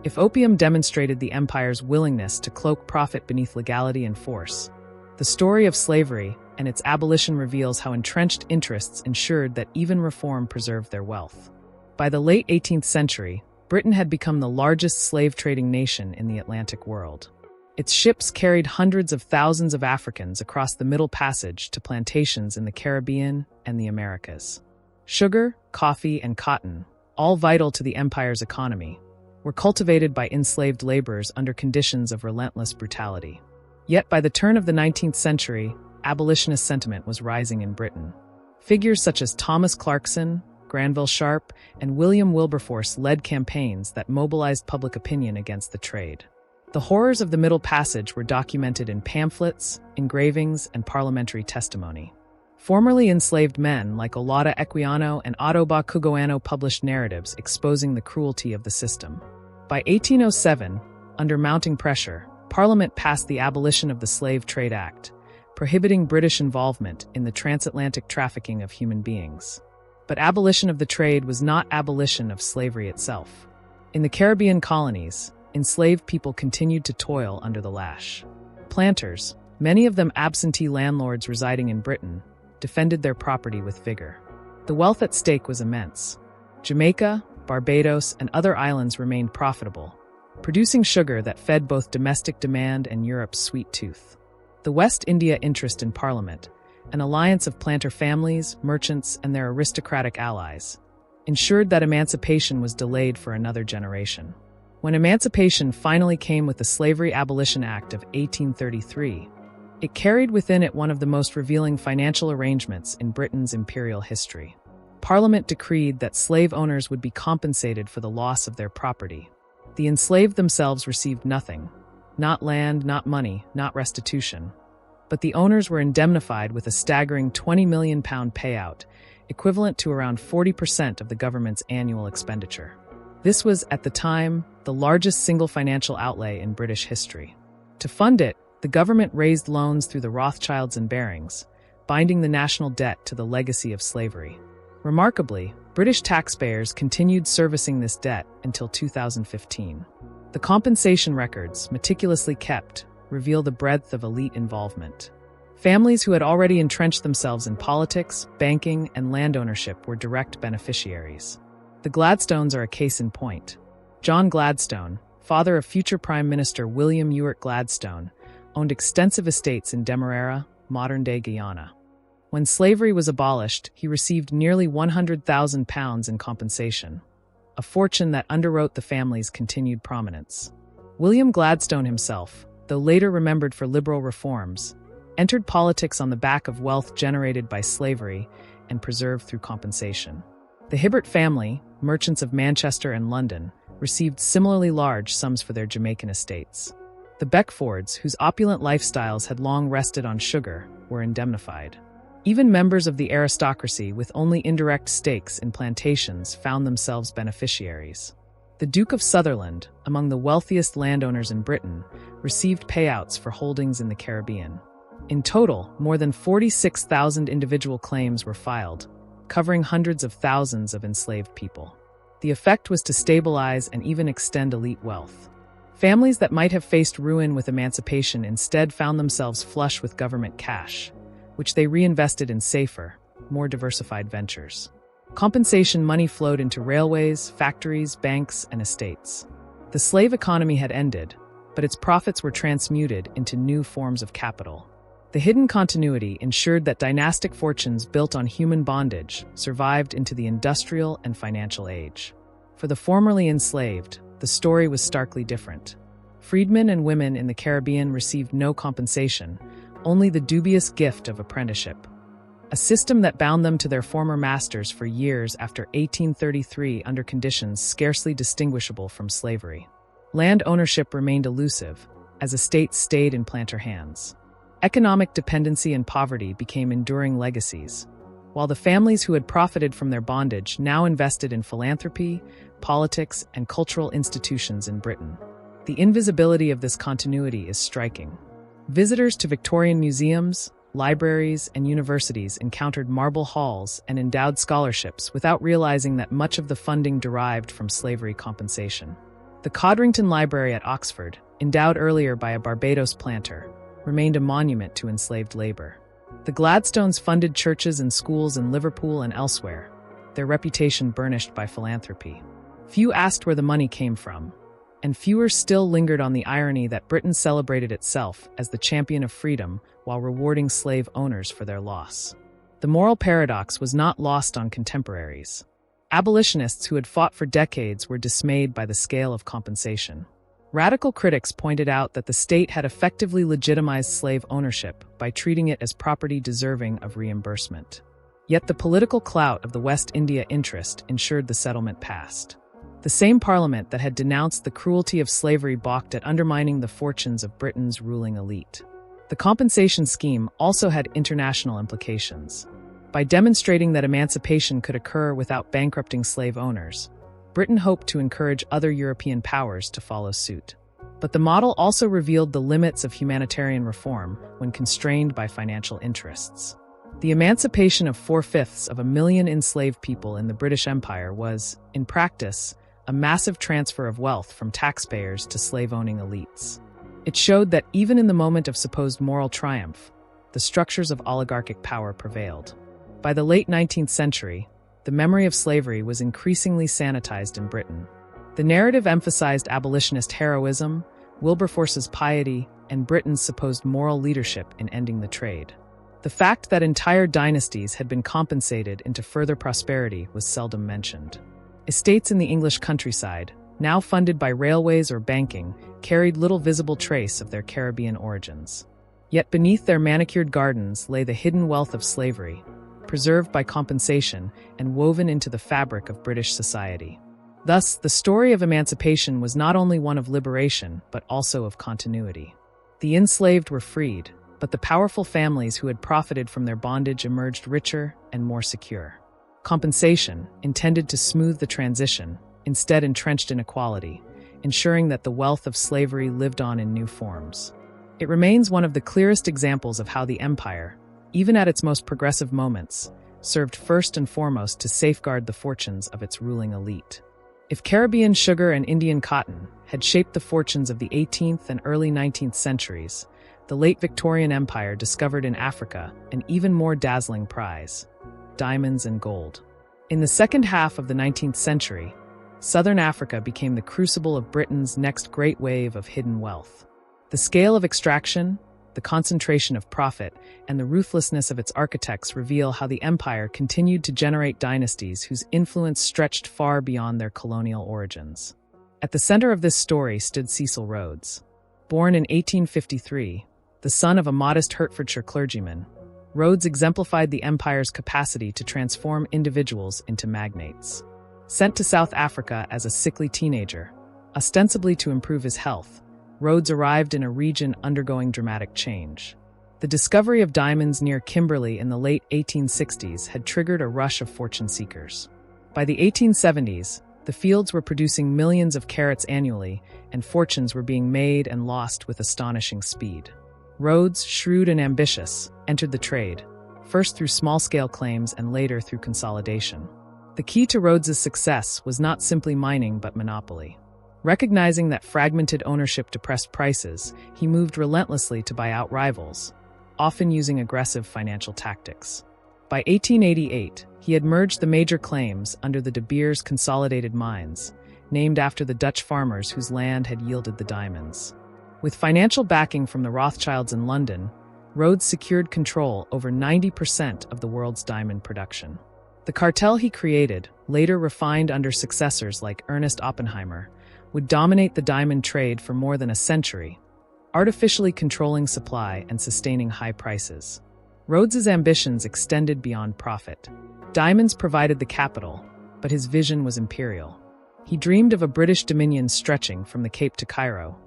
If opium demonstrated the empire's willingness to cloak profit beneath legality and force, the story of slavery and its abolition reveals how entrenched interests ensured that even reform preserved their wealth. By the late 18th century, Britain had become the largest slave-trading nation in the Atlantic world. Its ships carried hundreds of thousands of Africans across the Middle Passage to plantations in the Caribbean and the Americas. Sugar, coffee, and cotton, all vital to the empire's economy, were cultivated by enslaved laborers under conditions of relentless brutality. Yet by the turn of the 19th century, abolitionist sentiment was rising in Britain. Figures such as Thomas Clarkson, Granville Sharp, and William Wilberforce led campaigns that mobilized public opinion against the trade. The horrors of the Middle Passage were documented in pamphlets, engravings, and parliamentary testimony. Formerly enslaved men like Olaudah Equiano and Ottobah Cugoano published narratives exposing the cruelty of the system. By 1807, under mounting pressure, Parliament passed the Abolition of the Slave Trade Act, prohibiting British involvement in the transatlantic trafficking of human beings. But abolition of the trade was not abolition of slavery itself. In the Caribbean colonies, enslaved people continued to toil under the lash. Planters, many of them absentee landlords residing in Britain, defended their property with vigor. The wealth at stake was immense. Jamaica, Barbados, and other islands remained profitable, producing sugar that fed both domestic demand and Europe's sweet tooth. The West India interest in Parliament, an alliance of planter families, merchants, and their aristocratic allies, ensured that emancipation was delayed for another generation. When emancipation finally came with the Slavery Abolition Act of 1833, it carried within it one of the most revealing financial arrangements in Britain's imperial history. Parliament decreed that slave owners would be compensated for the loss of their property. The enslaved themselves received nothing, not land, not money, not restitution. But the owners were indemnified with a staggering £20 million payout, equivalent to around 40% of the government's annual expenditure. This was, at the time, the largest single financial outlay in British history. To fund it, the government raised loans through the Rothschilds and Barings, binding the national debt to the legacy of slavery. Remarkably, British taxpayers continued servicing this debt until 2015. The compensation records, meticulously kept, reveal the breadth of elite involvement. Families who had already entrenched themselves in politics, banking, and land ownership were direct beneficiaries. The Gladstones are a case in point. John Gladstone, father of future Prime Minister William Ewart Gladstone, owned extensive estates in Demerara, modern-day Guyana. When slavery was abolished, he received nearly £100,000 in compensation, a fortune that underwrote the family's continued prominence. William Gladstone himself, though later remembered for liberal reforms, entered politics on the back of wealth generated by slavery and preserved through compensation. The Hibbert family, merchants of Manchester and London, received similarly large sums for their Jamaican estates. The Beckfords, whose opulent lifestyles had long rested on sugar, were indemnified. Even members of the aristocracy with only indirect stakes in plantations found themselves beneficiaries. The Duke of Sutherland, among the wealthiest landowners in Britain, received payouts for holdings in the Caribbean. In total, more than 46,000 individual claims were filed, covering hundreds of thousands of enslaved people. The effect was to stabilize and even extend elite wealth. Families that might have faced ruin with emancipation instead found themselves flush with government cash, which they reinvested in safer, more diversified ventures. Compensation money flowed into railways, factories, banks, and estates. The slave economy had ended, but its profits were transmuted into new forms of capital. The hidden continuity ensured that dynastic fortunes built on human bondage survived into the industrial and financial age. For the formerly enslaved, the story was starkly different. Freedmen and women in the Caribbean received no compensation, only the dubious gift of apprenticeship, a system that bound them to their former masters for years after 1833 under conditions scarcely distinguishable from slavery. Land ownership remained elusive, as estates stayed in planter hands. Economic dependency and poverty became enduring legacies, while the families who had profited from their bondage now invested in philanthropy, politics, and cultural institutions in Britain. The invisibility of this continuity is striking. Visitors to Victorian museums, libraries, and universities encountered marble halls and endowed scholarships without realizing that much of the funding derived from slavery compensation. The Codrington Library at Oxford, endowed earlier by a Barbados planter, remained a monument to enslaved labor. The Gladstones funded churches and schools in Liverpool and elsewhere, their reputation burnished by philanthropy. Few asked where the money came from, and fewer still lingered on the irony that Britain celebrated itself as the champion of freedom while rewarding slave owners for their loss. The moral paradox was not lost on contemporaries. Abolitionists who had fought for decades were dismayed by the scale of compensation. Radical critics pointed out that the state had effectively legitimized slave ownership by treating it as property deserving of reimbursement. Yet the political clout of the West India interest ensured the settlement passed. The same parliament that had denounced the cruelty of slavery balked at undermining the fortunes of Britain's ruling elite. The compensation scheme also had international implications. By demonstrating that emancipation could occur without bankrupting slave owners, Britain hoped to encourage other European powers to follow suit. But the model also revealed the limits of humanitarian reform when constrained by financial interests. The emancipation of 4/5 of a million enslaved people in the British Empire was, in practice, a massive transfer of wealth from taxpayers to slave-owning elites. It showed that even in the moment of supposed moral triumph, the structures of oligarchic power prevailed. By the late 19th century, the memory of slavery was increasingly sanitized in Britain. The narrative emphasized abolitionist heroism, Wilberforce's piety, and Britain's supposed moral leadership in ending the trade. The fact that entire dynasties had been compensated into further prosperity was seldom mentioned. Estates in the English countryside, now funded by railways or banking, carried little visible trace of their Caribbean origins. Yet beneath their manicured gardens lay the hidden wealth of slavery, preserved by compensation and woven into the fabric of British society. Thus, the story of emancipation was not only one of liberation, but also of continuity. The enslaved were freed, but the powerful families who had profited from their bondage emerged richer and more secure. Compensation, intended to smooth the transition, instead entrenched inequality, ensuring that the wealth of slavery lived on in new forms. It remains one of the clearest examples of how the empire, even at its most progressive moments, served first and foremost to safeguard the fortunes of its ruling elite. If Caribbean sugar and Indian cotton had shaped the fortunes of the 18th and early 19th centuries, the late Victorian Empire discovered in Africa an even more dazzling prize: diamonds and gold. In the second half of the 19th century, Southern Africa became the crucible of Britain's next great wave of hidden wealth. The scale of extraction, the concentration of profit, and the ruthlessness of its architects reveal how the empire continued to generate dynasties whose influence stretched far beyond their colonial origins. At the center of this story stood Cecil Rhodes. Born in 1853, the son of a modest Hertfordshire clergyman, Rhodes exemplified the empire's capacity to transform individuals into magnates. Sent to South Africa as a sickly teenager, ostensibly to improve his health, Rhodes arrived in a region undergoing dramatic change. The discovery of diamonds near Kimberley in the late 1860s had triggered a rush of fortune seekers. By the 1870s, the fields were producing millions of carats annually, and fortunes were being made and lost with astonishing speed. Rhodes, shrewd and ambitious, entered the trade, first through small-scale claims and later through consolidation. The key to Rhodes's success was not simply mining but monopoly. Recognizing that fragmented ownership depressed prices, he moved relentlessly to buy out rivals, often using aggressive financial tactics. By 1888, he had merged the major claims under the De Beers Consolidated Mines, named after the Dutch farmers whose land had yielded the diamonds. With financial backing from the Rothschilds in London, Rhodes secured control over 90% of the world's diamond production. The cartel he created, later refined under successors like Ernest Oppenheimer, would dominate the diamond trade for more than a century, artificially controlling supply and sustaining high prices. Rhodes's ambitions extended beyond profit. Diamonds provided the capital, but his vision was imperial. He dreamed of a British dominion stretching from the Cape to Cairo,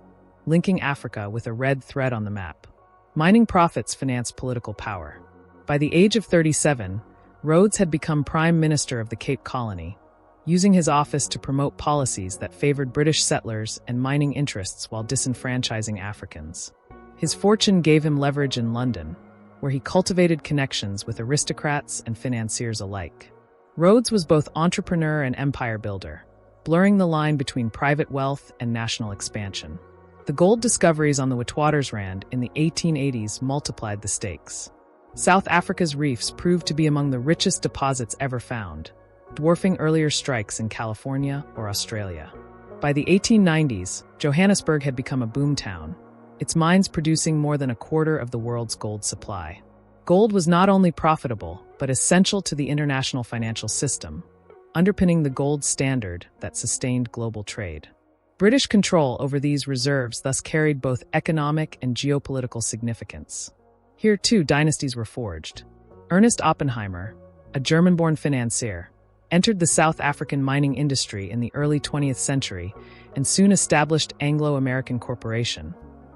linking Africa with a red thread on the map. Mining profits financed political power. By the age of 37, Rhodes had become Prime Minister of the Cape Colony, using his office to promote policies that favored British settlers and mining interests while disenfranchising Africans. His fortune gave him leverage in London, where he cultivated connections with aristocrats and financiers alike. Rhodes was both entrepreneur and empire builder, blurring the line between private wealth and national expansion. The gold discoveries on the Witwatersrand in the 1880s multiplied the stakes. South Africa's reefs proved to be among the richest deposits ever found, dwarfing earlier strikes in California or Australia. By the 1890s, Johannesburg had become a boomtown, its mines producing more than a quarter of the world's gold supply. Gold was not only profitable, but essential to the international financial system, underpinning the gold standard that sustained global trade. British control over these reserves thus carried both economic and geopolitical significance. Here, too, dynasties were forged. Ernest Oppenheimer, a German-born financier, entered the South African mining industry in the early 20th century and soon established Anglo-American Corporation,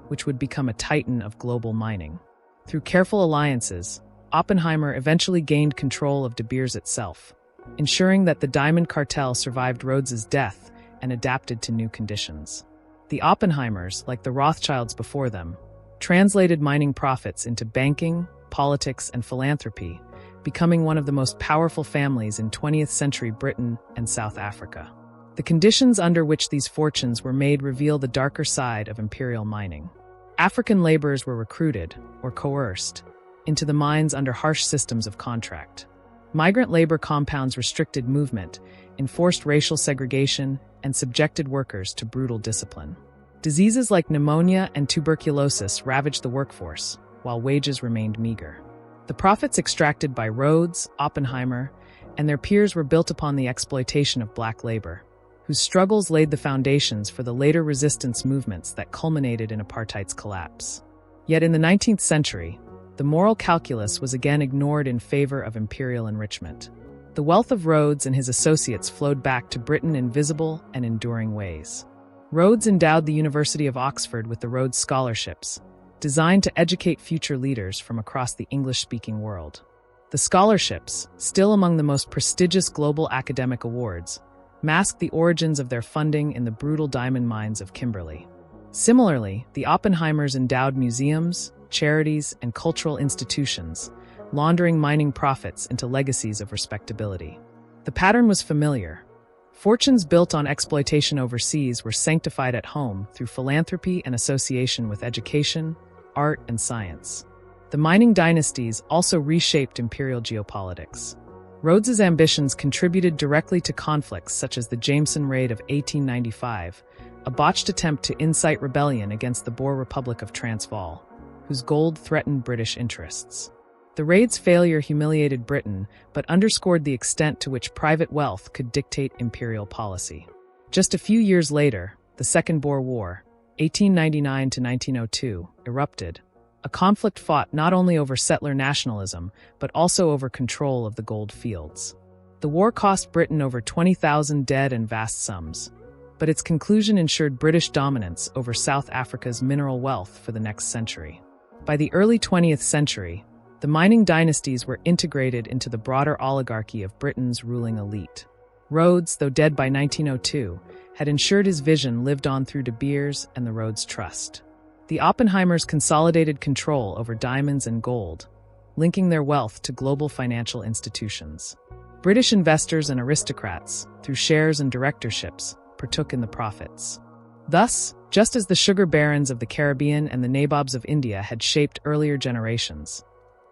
which would become a titan of global mining. Through careful alliances, Oppenheimer eventually gained control of De Beers itself, ensuring that the diamond cartel survived Rhodes's death and adapted to new conditions. The Oppenheimers, like the Rothschilds before them, translated mining profits into banking, politics, and philanthropy, becoming one of the most powerful families in 20th century Britain and South Africa. The conditions under which these fortunes were made reveal the darker side of imperial mining. African laborers were recruited, or coerced, into the mines under harsh systems of contract. Migrant labor compounds restricted movement, enforced racial segregation, and subjected workers to brutal discipline. Diseases like pneumonia and tuberculosis ravaged the workforce, while wages remained meager. The profits extracted by Rhodes, Oppenheimer, and their peers were built upon the exploitation of black labor, whose struggles laid the foundations for the later resistance movements that culminated in apartheid's collapse. Yet in the 19th century, the moral calculus was again ignored in favor of imperial enrichment. The wealth of Rhodes and his associates flowed back to Britain in visible and enduring ways. Rhodes endowed the University of Oxford with the Rhodes Scholarships, designed to educate future leaders from across the English-speaking world. The scholarships, still among the most prestigious global academic awards, masked the origins of their funding in the brutal diamond mines of Kimberley. Similarly, the Oppenheimers endowed museums, charities, and cultural institutions, laundering mining profits into legacies of respectability. The pattern was familiar. Fortunes built on exploitation overseas were sanctified at home through philanthropy and association with education, art, and science. The mining dynasties also reshaped imperial geopolitics. Rhodes's ambitions contributed directly to conflicts such as the Jameson Raid of 1895, a botched attempt to incite rebellion against the Boer Republic of Transvaal, whose gold threatened British interests. The raid's failure humiliated Britain, but underscored the extent to which private wealth could dictate imperial policy. Just a few years later, the Second Boer War, 1899 to 1902, erupted, a conflict fought not only over settler nationalism, but also over control of the gold fields. The war cost Britain over 20,000 dead and vast sums, but its conclusion ensured British dominance over South Africa's mineral wealth for the next century. By the early 20th century, the mining dynasties were integrated into the broader oligarchy of Britain's ruling elite. Rhodes, though dead by 1902, had ensured his vision lived on through De Beers and the Rhodes Trust. The Oppenheimers consolidated control over diamonds and gold, linking their wealth to global financial institutions. British investors and aristocrats, through shares and directorships, partook in the profits. Thus, just as the sugar barons of the Caribbean and the nabobs of India had shaped earlier generations,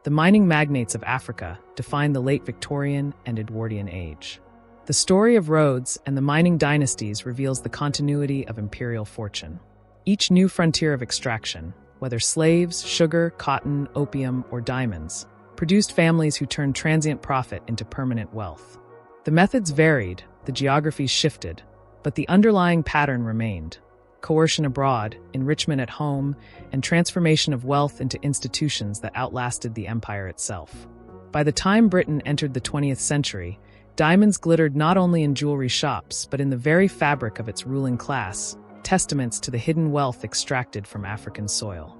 the mining magnates of Africa defined the late Victorian and Edwardian age. The story of Rhodes and the mining dynasties reveals the continuity of imperial fortune. Each new frontier of extraction, whether slaves, sugar, cotton, opium, or diamonds, produced families who turned transient profit into permanent wealth. The methods varied, the geographies shifted, but the underlying pattern remained: coercion abroad, enrichment at home, and transformation of wealth into institutions that outlasted the empire itself. By the time Britain entered the 20th century, diamonds glittered not only in jewelry shops but in the very fabric of its ruling class, testaments to the hidden wealth extracted from African soil.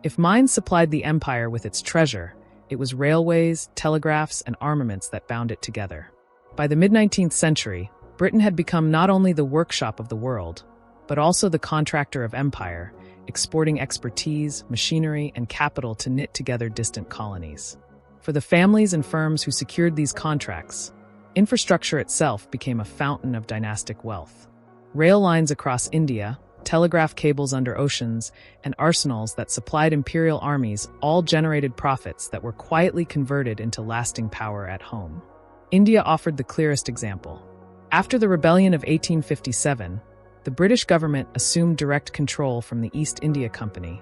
If mines supplied the empire with its treasure, it was railways, telegraphs, and armaments that bound it together. By the mid-19th century, Britain had become not only the workshop of the world, but also the contractor of empire, exporting expertise, machinery, and capital to knit together distant colonies. For the families and firms who secured these contracts, infrastructure itself became a fountain of dynastic wealth. Rail lines across India, telegraph cables under oceans, and arsenals that supplied imperial armies all generated profits that were quietly converted into lasting power at home. India offered the clearest example. After the rebellion of 1857, the British government assumed direct control from the East India Company,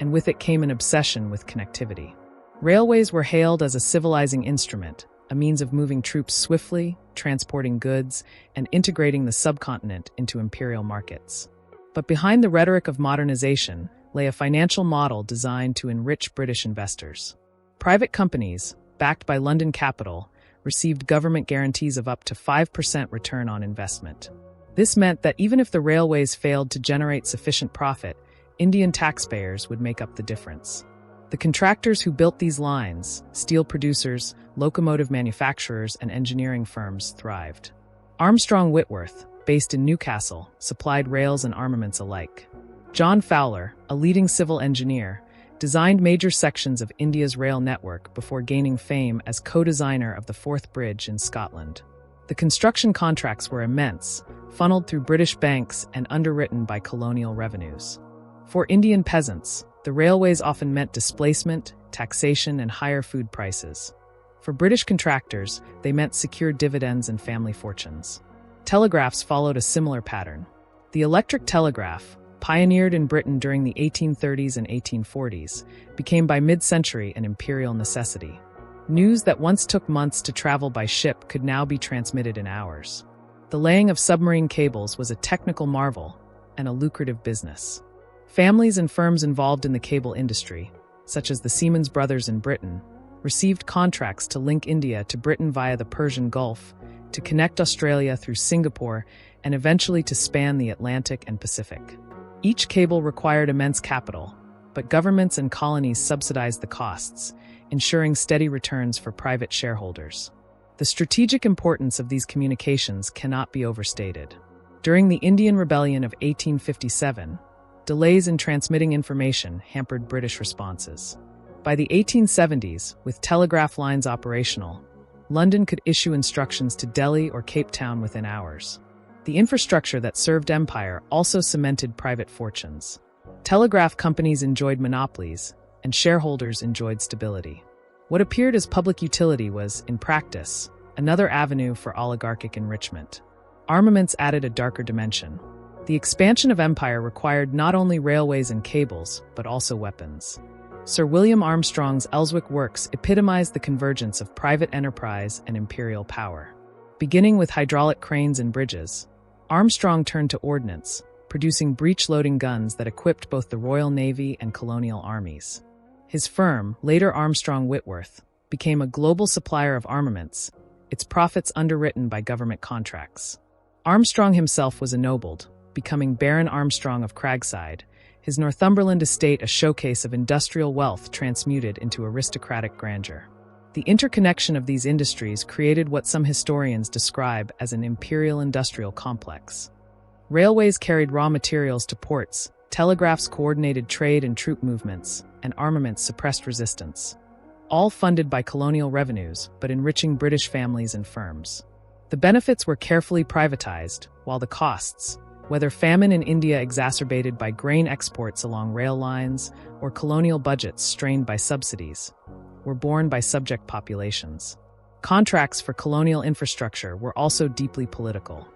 and with it came an obsession with connectivity. Railways were hailed as a civilizing instrument, a means of moving troops swiftly, transporting goods, and integrating the subcontinent into imperial markets. But behind the rhetoric of modernization lay a financial model designed to enrich British investors. Private companies, backed by London capital, received government guarantees of up to 5% return on investment. This meant that even if the railways failed to generate sufficient profit, Indian taxpayers would make up the difference. The contractors who built these lines, steel producers, locomotive manufacturers, and engineering firms thrived. Armstrong Whitworth, based in Newcastle, supplied rails and armaments alike. John Fowler, a leading civil engineer, designed major sections of India's rail network before gaining fame as co-designer of the Forth Bridge in Scotland. The construction contracts were immense, funneled through British banks and underwritten by colonial revenues. For Indian peasants, the railways often meant displacement, taxation, and higher food prices. For British contractors, they meant secure dividends and family fortunes. Telegraphs followed a similar pattern. The electric telegraph, pioneered in Britain during the 1830s and 1840s, became by mid-century an imperial necessity. News that once took months to travel by ship could now be transmitted in hours. The laying of submarine cables was a technical marvel and a lucrative business. Families and firms involved in the cable industry, such as the Siemens brothers in Britain, received contracts to link India to Britain via the Persian Gulf, to connect Australia through Singapore, and eventually to span the Atlantic and Pacific. Each cable required immense capital, but governments and colonies subsidized the costs, ensuring steady returns for private shareholders. The strategic importance of these communications cannot be overstated. During the Indian Rebellion of 1857, delays in transmitting information hampered British responses. By the 1870s, with telegraph lines operational, London could issue instructions to Delhi or Cape Town within hours. The infrastructure that served empire also cemented private fortunes. Telegraph companies enjoyed monopolies, and shareholders enjoyed stability. What appeared as public utility was, in practice, another avenue for oligarchic enrichment. Armaments added a darker dimension. The expansion of empire required not only railways and cables, but also weapons. Sir William Armstrong's Ellswick Works epitomized the convergence of private enterprise and imperial power. Beginning with hydraulic cranes and bridges, Armstrong turned to ordnance, producing breech-loading guns that equipped both the Royal Navy and colonial armies. His firm, later Armstrong Whitworth, became a global supplier of armaments, its profits underwritten by government contracts. Armstrong himself was ennobled, becoming Baron Armstrong of Cragside, his Northumberland estate a showcase of industrial wealth transmuted into aristocratic grandeur. The interconnection of these industries created what some historians describe as an imperial industrial complex. Railways carried raw materials to ports, telegraphs coordinated trade and troop movements, and armaments suppressed resistance. All funded by colonial revenues, but enriching British families and firms. The benefits were carefully privatized, while the costs, whether famine in India exacerbated by grain exports along rail lines or colonial budgets strained by subsidies, were borne by subject populations. Contracts for colonial infrastructure were also deeply political.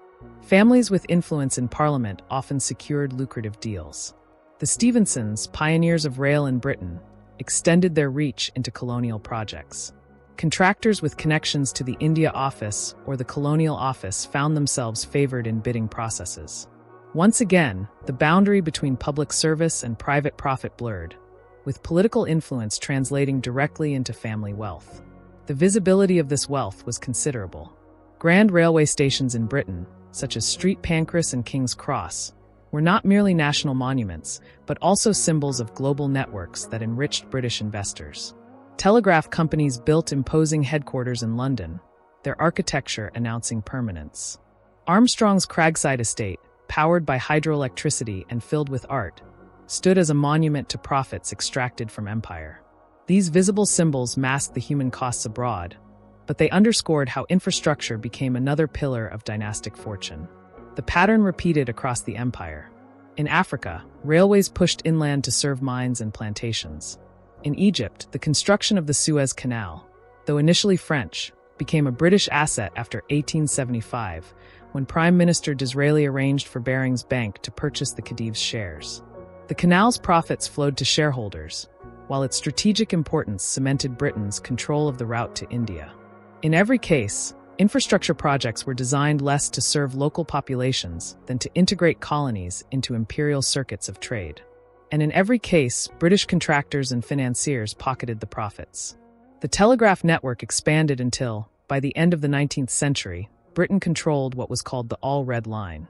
Families with influence in Parliament often secured lucrative deals. The Stephensons, pioneers of rail in Britain, extended their reach into colonial projects. Contractors with connections to the India Office or the Colonial Office found themselves favored in bidding processes. Once again, the boundary between public service and private profit blurred, with political influence translating directly into family wealth. The visibility of this wealth was considerable. Grand railway stations in Britain, such as Street Pancras and King's Cross, were not merely national monuments, but also symbols of global networks that enriched British investors. Telegraph companies built imposing headquarters in London, their architecture announcing permanence. Armstrong's Cragside estate, powered by hydroelectricity and filled with art, stood as a monument to profits extracted from empire. These visible symbols masked the human costs abroad, but they underscored how infrastructure became another pillar of dynastic fortune. The pattern repeated across the empire. In Africa, railways pushed inland to serve mines and plantations. In Egypt, the construction of the Suez Canal, though initially French, became a British asset after 1875, when Prime Minister Disraeli arranged for Barings Bank to purchase the Khedive's shares. The canal's profits flowed to shareholders, while its strategic importance cemented Britain's control of the route to India. In every case, infrastructure projects were designed less to serve local populations than to integrate colonies into imperial circuits of trade. And in every case, British contractors and financiers pocketed the profits. The telegraph network expanded until, by the end of the 19th century, Britain controlled what was called the All Red Line,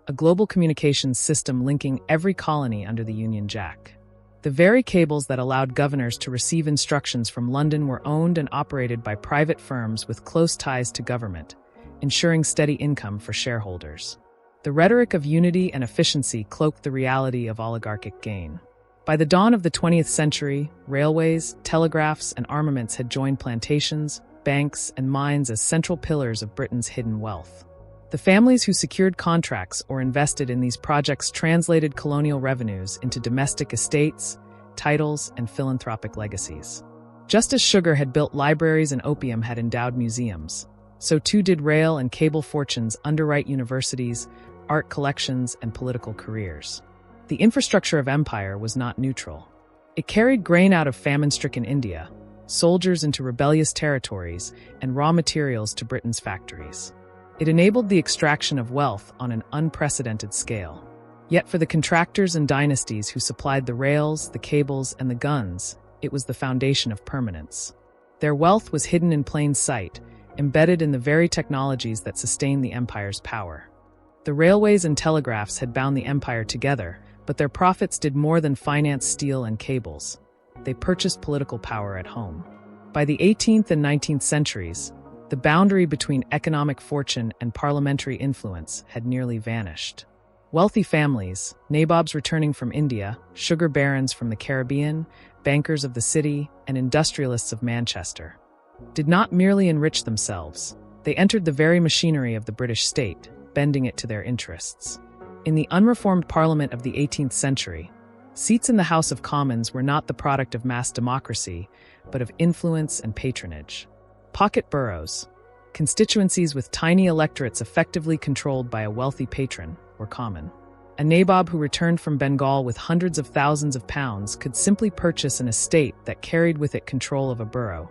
a global communications system linking every colony under the Union Jack. The very cables that allowed governors to receive instructions from London were owned and operated by private firms with close ties to government, ensuring steady income for shareholders. The rhetoric of unity and efficiency cloaked the reality of oligarchic gain. By the dawn of the 20th century, railways, telegraphs, and armaments had joined plantations, banks, and mines as central pillars of Britain's hidden wealth. The families who secured contracts or invested in these projects translated colonial revenues into domestic estates, titles, and philanthropic legacies. Just as sugar had built libraries and opium had endowed museums, so too did rail and cable fortunes underwrite universities, art collections, and political careers. The infrastructure of empire was not neutral. It carried grain out of famine-stricken India, soldiers into rebellious territories, and raw materials to Britain's factories. It enabled the extraction of wealth on an unprecedented scale. Yet for the contractors and dynasties who supplied the rails, the cables, and the guns, it was the foundation of permanence. Their wealth was hidden in plain sight, embedded in the very technologies that sustained the empire's power. The railways and telegraphs had bound the empire together, but their profits did more than finance steel and cables. They purchased political power at home. By the 18th and 19th centuries, the boundary between economic fortune and parliamentary influence had nearly vanished. Wealthy families, nabobs returning from India, sugar barons from the Caribbean, bankers of the city, and industrialists of Manchester, did not merely enrich themselves. They entered the very machinery of the British state, bending it to their interests. In the unreformed Parliament of the 18th century, seats in the House of Commons were not the product of mass democracy, but of influence and patronage. Pocket boroughs, constituencies with tiny electorates effectively controlled by a wealthy patron, were common. A nabob who returned from Bengal with hundreds of thousands of pounds could simply purchase an estate that carried with it control of a borough,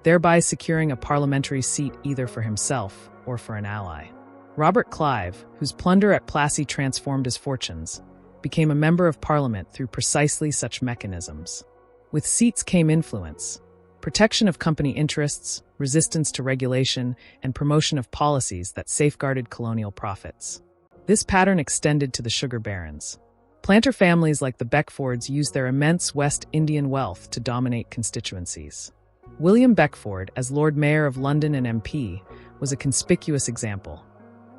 thereby securing a parliamentary seat either for himself or for an ally. Robert Clive, whose plunder at Plassey transformed his fortunes, became a member of Parliament through precisely such mechanisms. With seats came influence, protection of company interests, resistance to regulation, and promotion of policies that safeguarded colonial profits. This pattern extended to the sugar barons. Planter families like the Beckfords used their immense West Indian wealth to dominate constituencies. William Beckford, as Lord Mayor of London and MP, was a conspicuous example.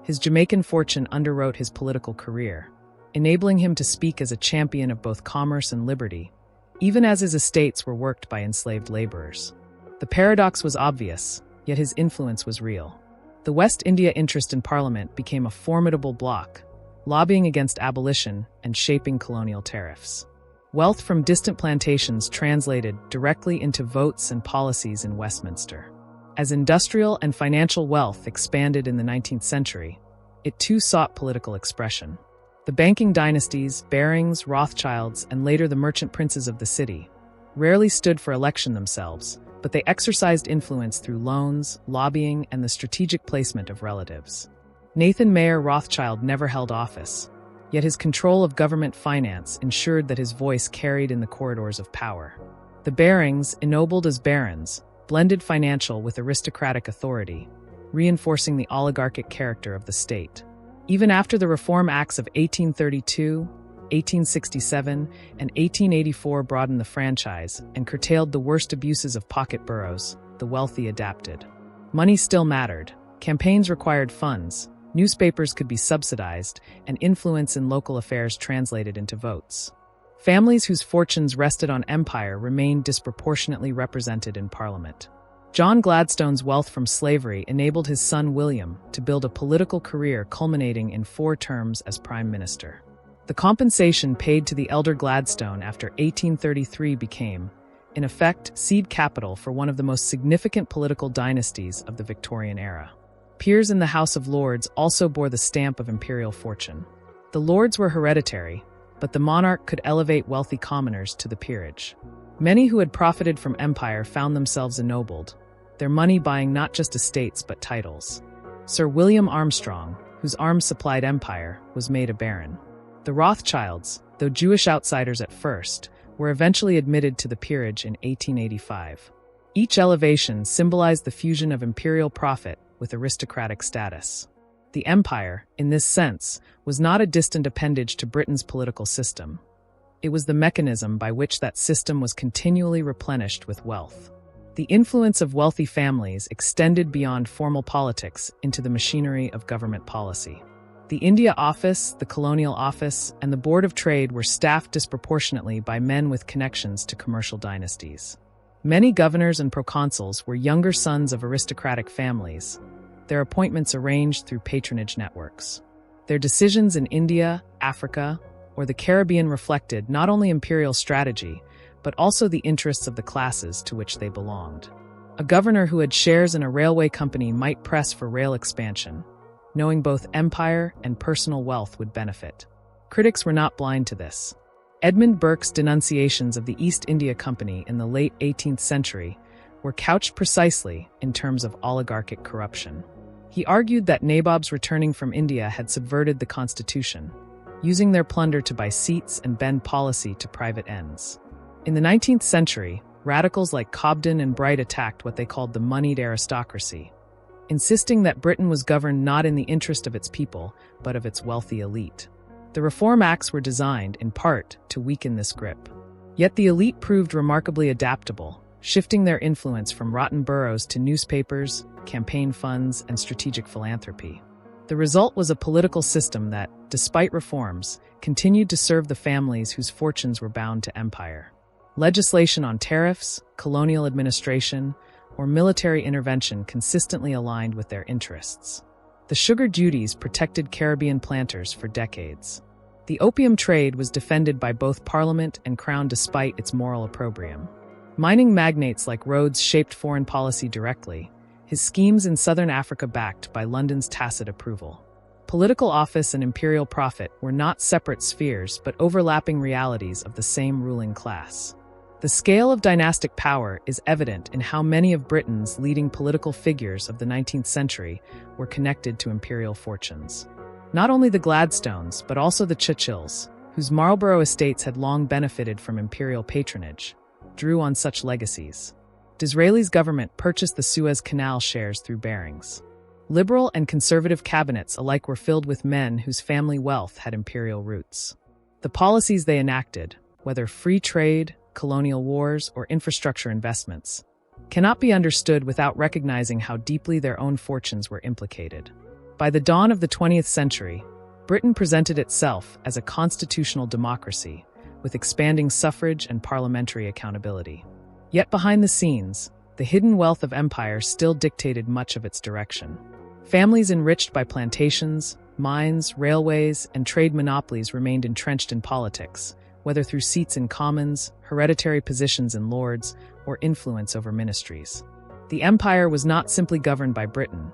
His Jamaican fortune underwrote his political career, enabling him to speak as a champion of both commerce and liberty, even as his estates were worked by enslaved laborers. The paradox was obvious, yet his influence was real. The West India interest in Parliament became a formidable bloc, lobbying against abolition and shaping colonial tariffs. Wealth from distant plantations translated directly into votes and policies in Westminster. As industrial and financial wealth expanded in the 19th century, it too sought political expression. The banking dynasties, Barings, Rothschilds, and later the merchant princes of the city, rarely stood for election themselves, but they exercised influence through loans, lobbying, and the strategic placement of relatives. Nathan Mayer Rothschild never held office, yet his control of government finance ensured that his voice carried in the corridors of power. The Barings, ennobled as barons, blended financial with aristocratic authority, reinforcing the oligarchic character of the state. Even after the Reform Acts of 1832, 1867, and 1884 broadened the franchise and curtailed the worst abuses of pocket boroughs, the wealthy adapted. Money still mattered. Campaigns required funds, newspapers could be subsidized, and influence in local affairs translated into votes. Families whose fortunes rested on empire remained disproportionately represented in Parliament. John Gladstone's wealth from slavery enabled his son William to build a political career culminating in 4 terms as Prime Minister. The compensation paid to the elder Gladstone after 1833 became, in effect, seed capital for one of the most significant political dynasties of the Victorian era. Peers in the House of Lords also bore the stamp of imperial fortune. The Lords were hereditary, but the monarch could elevate wealthy commoners to the peerage. Many who had profited from empire found themselves ennobled, their money buying not just estates but titles. Sir William Armstrong, whose arms supplied empire, was made a baron. The Rothschilds, though Jewish outsiders at first, were eventually admitted to the peerage in 1885. Each elevation symbolized the fusion of imperial profit with aristocratic status. The empire, in this sense, was not a distant appendage to Britain's political system. It was the mechanism by which that system was continually replenished with wealth. The influence of wealthy families extended beyond formal politics into the machinery of government policy. The India Office, the Colonial Office, and the Board of Trade were staffed disproportionately by men with connections to commercial dynasties. Many governors and proconsuls were younger sons of aristocratic families, their appointments arranged through patronage networks. Their decisions in India, Africa, or the Caribbean reflected not only imperial strategy, but also the interests of the classes to which they belonged. A governor who had shares in a railway company might press for rail expansion, knowing both empire and personal wealth would benefit. Critics were not blind to this. Edmund Burke's denunciations of the East India Company in the late 18th century were couched precisely in terms of oligarchic corruption. He argued that nabobs returning from India had subverted the constitution, using their plunder to buy seats and bend policy to private ends. In the 19th century, radicals like Cobden and Bright attacked what they called the moneyed aristocracy, insisting that Britain was governed not in the interest of its people, but of its wealthy elite. The Reform Acts were designed, in part, to weaken this grip. Yet the elite proved remarkably adaptable, shifting their influence from rotten boroughs to newspapers, campaign funds, and strategic philanthropy. The result was a political system that, despite reforms, continued to serve the families whose fortunes were bound to empire. Legislation on tariffs, colonial administration, or military intervention consistently aligned with their interests. The sugar duties protected Caribbean planters for decades. The opium trade was defended by both Parliament and Crown despite its moral opprobrium. Mining magnates like Rhodes shaped foreign policy directly, his schemes in southern Africa backed by London's tacit approval. Political office and imperial profit were not separate spheres but overlapping realities of the same ruling class. The scale of dynastic power is evident in how many of Britain's leading political figures of the 19th century were connected to imperial fortunes. Not only the Gladstones, but also the Churchills, whose Marlborough estates had long benefited from imperial patronage, drew on such legacies. Disraeli's government purchased the Suez Canal shares through Barings. Liberal and conservative cabinets alike were filled with men whose family wealth had imperial roots. The policies they enacted, whether free trade, colonial wars, or infrastructure investments, cannot be understood without recognizing how deeply their own fortunes were implicated. By the dawn of the 20th century, Britain presented itself as a constitutional democracy, with expanding suffrage and parliamentary accountability. Yet behind the scenes, the hidden wealth of empire still dictated much of its direction. Families enriched by plantations, mines, railways, and trade monopolies remained entrenched in politics, whether through seats in commons, hereditary positions in lords, or influence over ministries. The empire was not simply governed by Britain.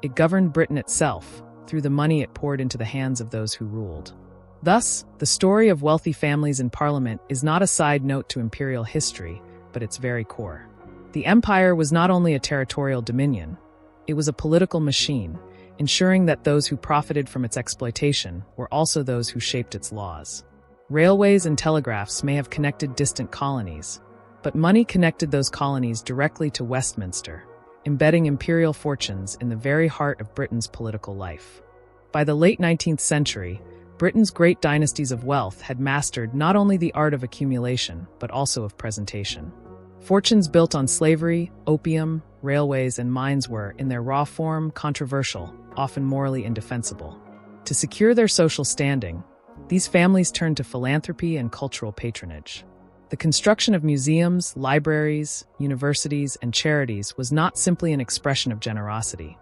It governed Britain itself, through the money it poured into the hands of those who ruled. Thus, the story of wealthy families in Parliament is not a side note to imperial history, but its very core. The empire was not only a territorial dominion, it was a political machine, ensuring that those who profited from its exploitation were also those who shaped its laws. Railways and telegraphs may have connected distant colonies, but money connected those colonies directly to Westminster, embedding imperial fortunes in the very heart of Britain's political life. By the late 19th century, Britain's great dynasties of wealth had mastered not only the art of accumulation, but also of presentation. Fortunes built on slavery, opium, railways, and mines were, in their raw form, controversial, often morally indefensible. To secure their social standing, these families turned to philanthropy and cultural patronage. The construction of museums, libraries, universities, and charities was not simply an expression of generosity.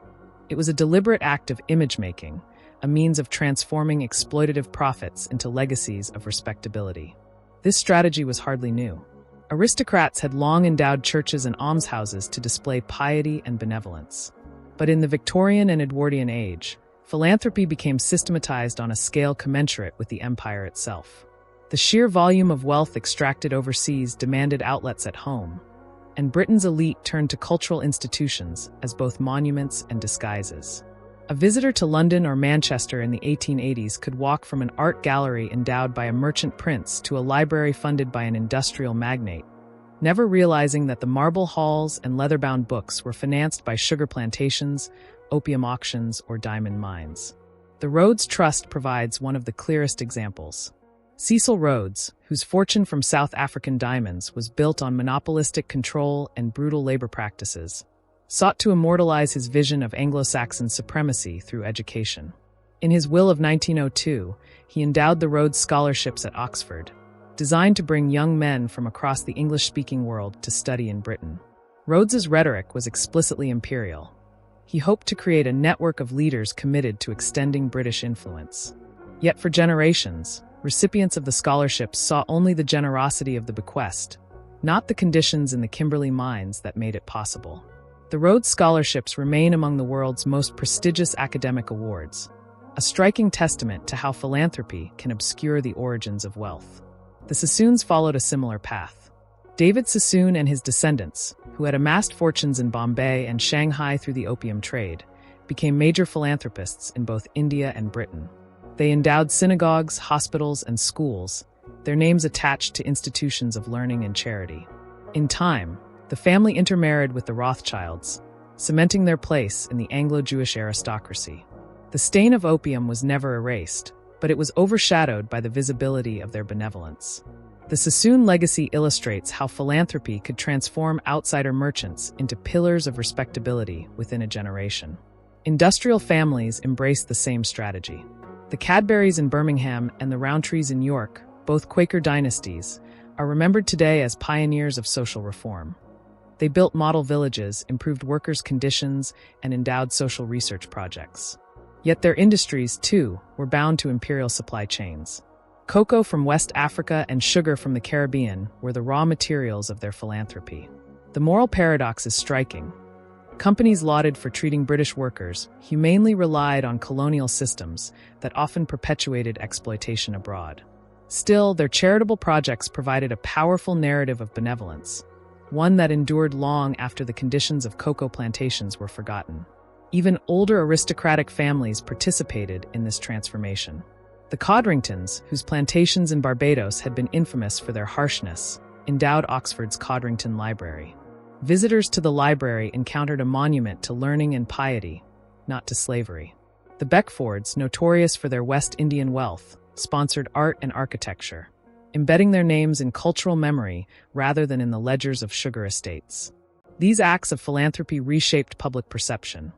It was a deliberate act of image-making, a means of transforming exploitative profits into legacies of respectability. This strategy was hardly new. Aristocrats had long endowed churches and almshouses to display piety and benevolence. But in the Victorian and Edwardian age, philanthropy became systematized on a scale commensurate with the empire itself. The sheer volume of wealth extracted overseas demanded outlets at home, and Britain's elite turned to cultural institutions as both monuments and disguises. A visitor to London or Manchester in the 1880s could walk from an art gallery endowed by a merchant prince to a library funded by an industrial magnate, never realizing that the marble halls and leather-bound books were financed by sugar plantations, opium auctions, or diamond mines. The Rhodes Trust provides one of the clearest examples. Cecil Rhodes, whose fortune from South African diamonds was built on monopolistic control and brutal labor practices, sought to immortalize his vision of Anglo-Saxon supremacy through education. In his will of 1902, he endowed the Rhodes Scholarships at Oxford, designed to bring young men from across the English-speaking world to study in Britain. Rhodes's rhetoric was explicitly imperial. He hoped to create a network of leaders committed to extending British influence. Yet for generations, recipients of the scholarships saw only the generosity of the bequest, not the conditions in the Kimberley mines that made it possible. The Rhodes Scholarships remain among the world's most prestigious academic awards, a striking testament to how philanthropy can obscure the origins of wealth. The Sassoons followed a similar path. David Sassoon and his descendants, who had amassed fortunes in Bombay and Shanghai through the opium trade, became major philanthropists in both India and Britain. They endowed synagogues, hospitals, and schools, their names attached to institutions of learning and charity. In time, the family intermarried with the Rothschilds, cementing their place in the Anglo-Jewish aristocracy. The stain of opium was never erased, but it was overshadowed by the visibility of their benevolence. The Sassoon legacy illustrates how philanthropy could transform outsider merchants into pillars of respectability within a generation. Industrial families embraced the same strategy. The Cadburys in Birmingham and the Rowntrees in York, both Quaker dynasties, are remembered today as pioneers of social reform. They built model villages, improved workers' conditions, and endowed social research projects. Yet their industries, too, were bound to imperial supply chains. Cocoa from West Africa and sugar from the Caribbean were the raw materials of their philanthropy. The moral paradox is striking. Companies lauded for treating British workers humanely relied on colonial systems that often perpetuated exploitation abroad. Still, their charitable projects provided a powerful narrative of benevolence, one that endured long after the conditions of cocoa plantations were forgotten. Even older aristocratic families participated in this transformation. The Codringtons, whose plantations in Barbados had been infamous for their harshness, endowed Oxford's Codrington Library. Visitors to the library encountered a monument to learning and piety, not to slavery. The Beckfords, notorious for their West Indian wealth, sponsored art and architecture, embedding their names in cultural memory rather than in the ledgers of sugar estates. These acts of philanthropy reshaped public perception,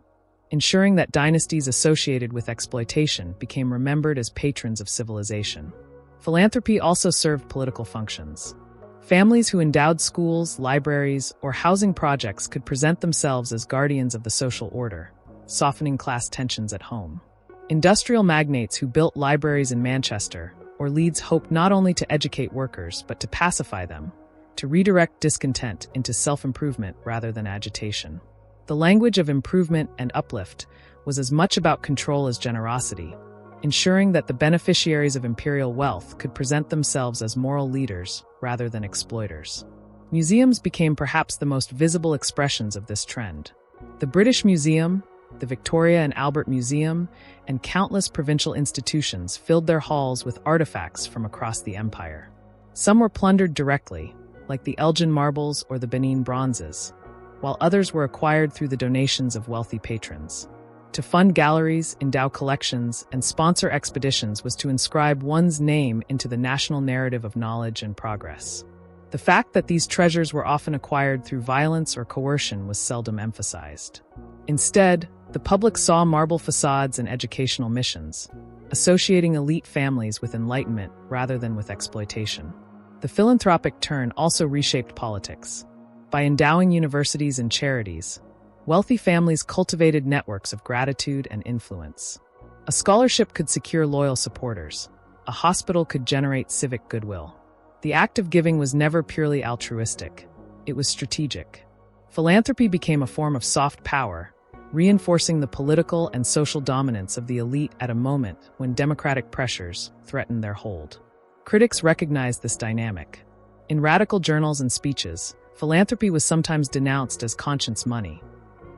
ensuring that dynasties associated with exploitation became remembered as patrons of civilization. Philanthropy also served political functions. Families who endowed schools, libraries, or housing projects could present themselves as guardians of the social order, softening class tensions at home. Industrial magnates who built libraries in Manchester or Leeds hoped not only to educate workers but to pacify them, to redirect discontent into self-improvement rather than agitation. The language of improvement and uplift was as much about control as generosity, ensuring that the beneficiaries of imperial wealth could present themselves as moral leaders rather than exploiters. Museums became perhaps the most visible expressions of this trend. The British Museum, the Victoria and Albert Museum, and countless provincial institutions filled their halls with artifacts from across the empire. Some were plundered directly, like the Elgin marbles or the Benin bronzes, while others were acquired through the donations of wealthy patrons. To fund galleries, endow collections, and sponsor expeditions was to inscribe one's name into the national narrative of knowledge and progress. The fact that these treasures were often acquired through violence or coercion was seldom emphasized. Instead, the public saw marble facades and educational missions, associating elite families with enlightenment rather than with exploitation. The philanthropic turn also reshaped politics. By endowing universities and charities, wealthy families cultivated networks of gratitude and influence. A scholarship could secure loyal supporters. A hospital could generate civic goodwill. The act of giving was never purely altruistic. It was strategic. Philanthropy became a form of soft power, reinforcing the political and social dominance of the elite at a moment when democratic pressures threatened their hold. Critics recognized this dynamic. In radical journals and speeches, philanthropy was sometimes denounced as conscience money,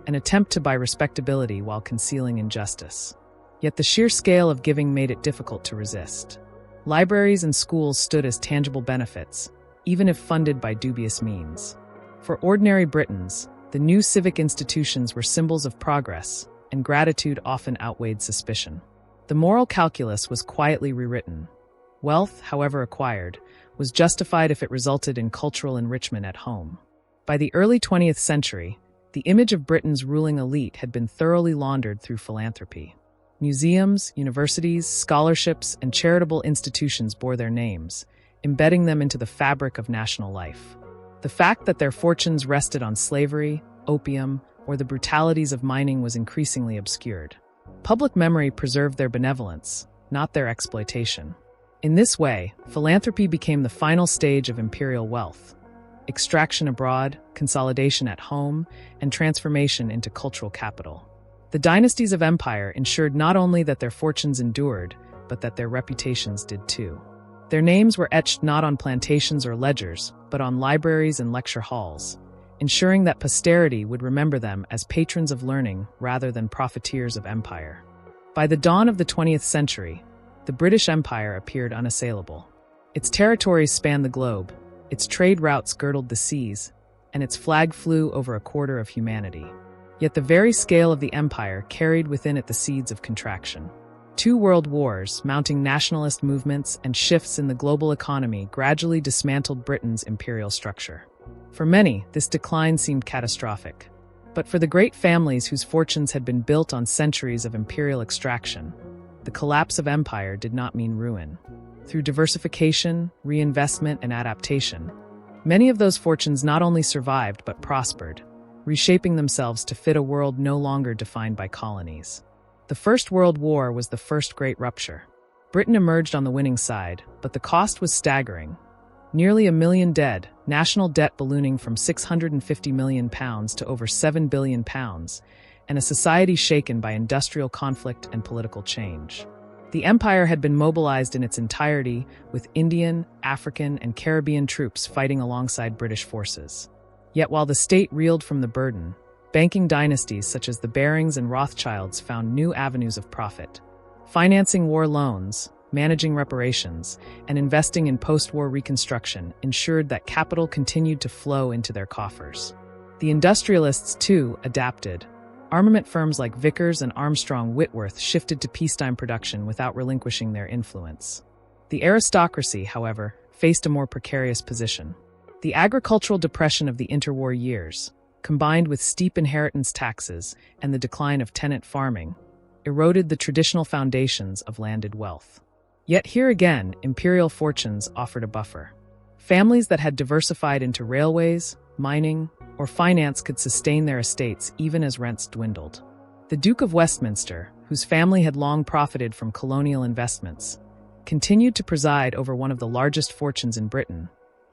an attempt to buy respectability while concealing injustice. Yet the sheer scale of giving made it difficult to resist. Libraries and schools stood as tangible benefits, even if funded by dubious means. For ordinary Britons, the new civic institutions were symbols of progress, and gratitude often outweighed suspicion. The moral calculus was quietly rewritten. Wealth, however acquired, was justified if it resulted in cultural enrichment at home. By the early 20th century, the image of Britain's ruling elite had been thoroughly laundered through philanthropy. Museums, universities, scholarships, and charitable institutions bore their names, embedding them into the fabric of national life. The fact that their fortunes rested on slavery, opium, or the brutalities of mining was increasingly obscured. Public memory preserved their benevolence, not their exploitation. In this way, philanthropy became the final stage of imperial wealth: extraction abroad, consolidation at home, and transformation into cultural capital. The dynasties of empire ensured not only that their fortunes endured, but that their reputations did too. Their names were etched not on plantations or ledgers, but on libraries and lecture halls, ensuring that posterity would remember them as patrons of learning rather than profiteers of empire. By the dawn of the 20th century, the British Empire appeared unassailable. Its territories spanned the globe, its trade routes girdled the seas, and its flag flew over a quarter of humanity. Yet the very scale of the empire carried within it the seeds of contraction. 2 world wars, mounting nationalist movements, and shifts in the global economy gradually dismantled Britain's imperial structure. For many, this decline seemed catastrophic. But for the great families whose fortunes had been built on centuries of imperial extraction, the collapse of empire did not mean ruin. Through diversification, reinvestment, and adaptation, many of those fortunes not only survived but prospered, reshaping themselves to fit a world no longer defined by colonies. The First World War was the first great rupture. Britain emerged on the winning side, but the cost was staggering. Nearly 1 million dead, national debt ballooning from £650 million to over £7 billion, and a society shaken by industrial conflict and political change. The empire had been mobilized in its entirety, with Indian, African, and Caribbean troops fighting alongside British forces. Yet while the state reeled from the burden, banking dynasties such as the Barings and Rothschilds found new avenues of profit. Financing war loans, managing reparations, and investing in post-war reconstruction ensured that capital continued to flow into their coffers. The industrialists, too, adapted. Armament firms like Vickers and Armstrong Whitworth shifted to peacetime production without relinquishing their influence. The aristocracy, however, faced a more precarious position. The agricultural depression of the interwar years, combined with steep inheritance taxes and the decline of tenant farming, eroded the traditional foundations of landed wealth. Yet here again, imperial fortunes offered a buffer. Families that had diversified into railways, mining, or finance could sustain their estates even as rents dwindled. The Duke of Westminster, whose family had long profited from colonial investments, continued to preside over one of the largest fortunes in Britain,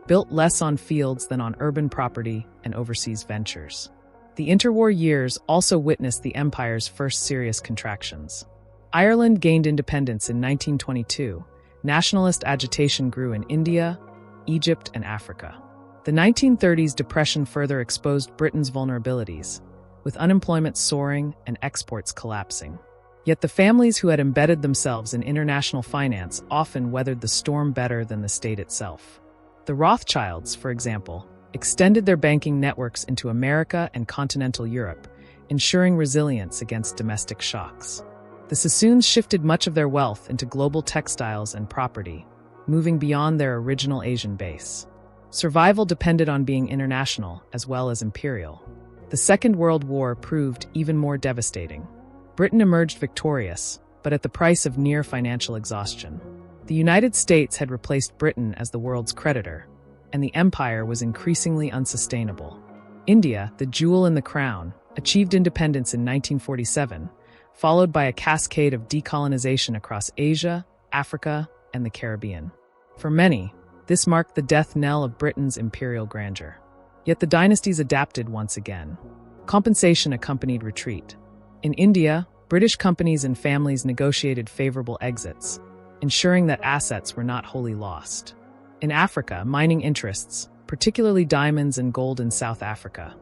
built less on fields than on urban property and overseas ventures. The interwar years also witnessed the empire's first serious contractions. Ireland gained independence in 1922. Nationalist agitation grew in India, Egypt, and Africa. The 1930s depression further exposed Britain's vulnerabilities, with unemployment soaring and exports collapsing. Yet the families who had embedded themselves in international finance often weathered the storm better than the state itself. The Rothschilds, for example, extended their banking networks into America and continental Europe, ensuring resilience against domestic shocks. The Sassoons shifted much of their wealth into global textiles and property, moving beyond their original Asian base. Survival depended on being international as well as imperial. The Second World War proved even more devastating. Britain emerged victorious, but at the price of near financial exhaustion. The United States had replaced Britain as the world's creditor, and the empire was increasingly unsustainable. India, the jewel in the crown, achieved independence in 1947, followed by a cascade of decolonization across Asia, Africa, and the Caribbean. For many, this marked the death knell of Britain's imperial grandeur. Yet the dynasties adapted once again. Compensation accompanied retreat. In India, British companies and families negotiated favorable exits, ensuring that assets were not wholly lost. In Africa, mining interests, particularly diamonds and gold in South Africa,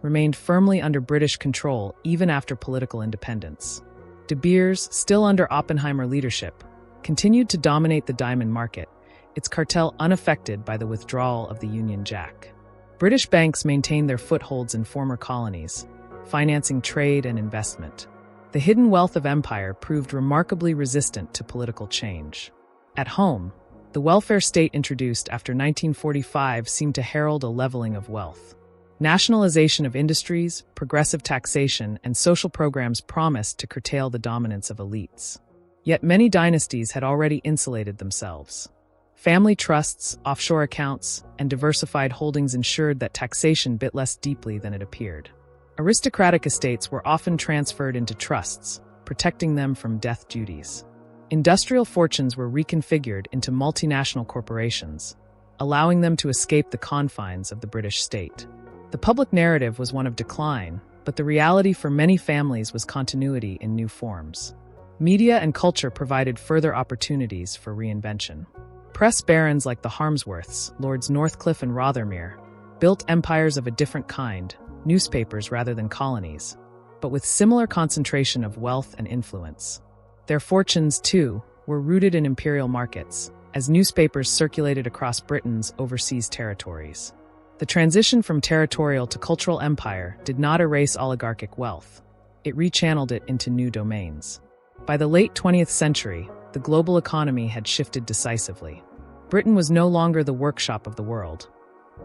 remained firmly under British control even after political independence. De Beers, still under Oppenheimer leadership, continued to dominate the diamond market, its cartel unaffected by the withdrawal of the Union Jack. British banks maintained their footholds in former colonies, financing trade and investment. The hidden wealth of empire proved remarkably resistant to political change. At home, the welfare state introduced after 1945 seemed to herald a leveling of wealth. Nationalization of industries, progressive taxation, and social programs promised to curtail the dominance of elites. Yet many dynasties had already insulated themselves. Family trusts, offshore accounts, and diversified holdings ensured that taxation bit less deeply than it appeared. Aristocratic estates were often transferred into trusts, protecting them from death duties. Industrial fortunes were reconfigured into multinational corporations, allowing them to escape the confines of the British state. The public narrative was one of decline, but the reality for many families was continuity in new forms. Media and culture provided further opportunities for reinvention. Press barons like the Harmsworths, Lords Northcliffe and Rothermere, built empires of a different kind, newspapers rather than colonies, but with similar concentration of wealth and influence. Their fortunes, too, were rooted in imperial markets, as newspapers circulated across Britain's overseas territories. The transition from territorial to cultural empire did not erase oligarchic wealth. It rechanneled it into new domains. By the late 20th century, the global economy had shifted decisively. Britain was no longer the workshop of the world,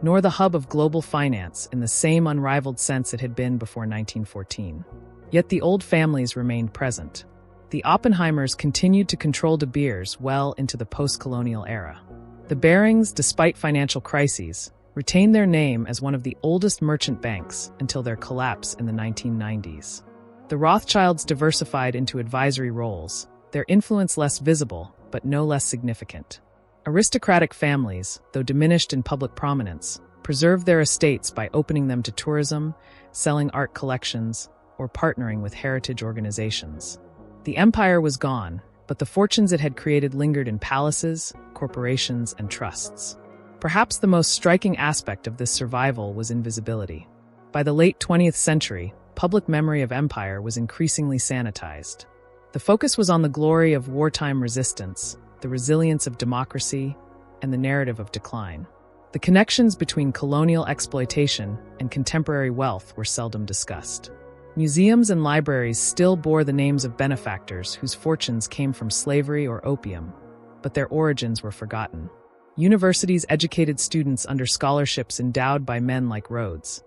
nor the hub of global finance in the same unrivaled sense it had been before 1914. Yet the old families remained present. The Oppenheimers continued to control De Beers well into the post-colonial era. The Barings, despite financial crises, retained their name as one of the oldest merchant banks until their collapse in the 1990s. The Rothschilds diversified into advisory roles, their influence less visible, but no less significant. Aristocratic families, though diminished in public prominence, preserved their estates by opening them to tourism, selling art collections, or partnering with heritage organizations. The empire was gone, but the fortunes it had created lingered in palaces, corporations, and trusts. Perhaps the most striking aspect of this survival was invisibility. By the late 20th century, public memory of empire was increasingly sanitized. The focus was on the glory of wartime resistance, the resilience of democracy, and the narrative of decline. The connections between colonial exploitation and contemporary wealth were seldom discussed. Museums and libraries still bore the names of benefactors whose fortunes came from slavery or opium, but their origins were forgotten. Universities educated students under scholarships endowed by men like Rhodes,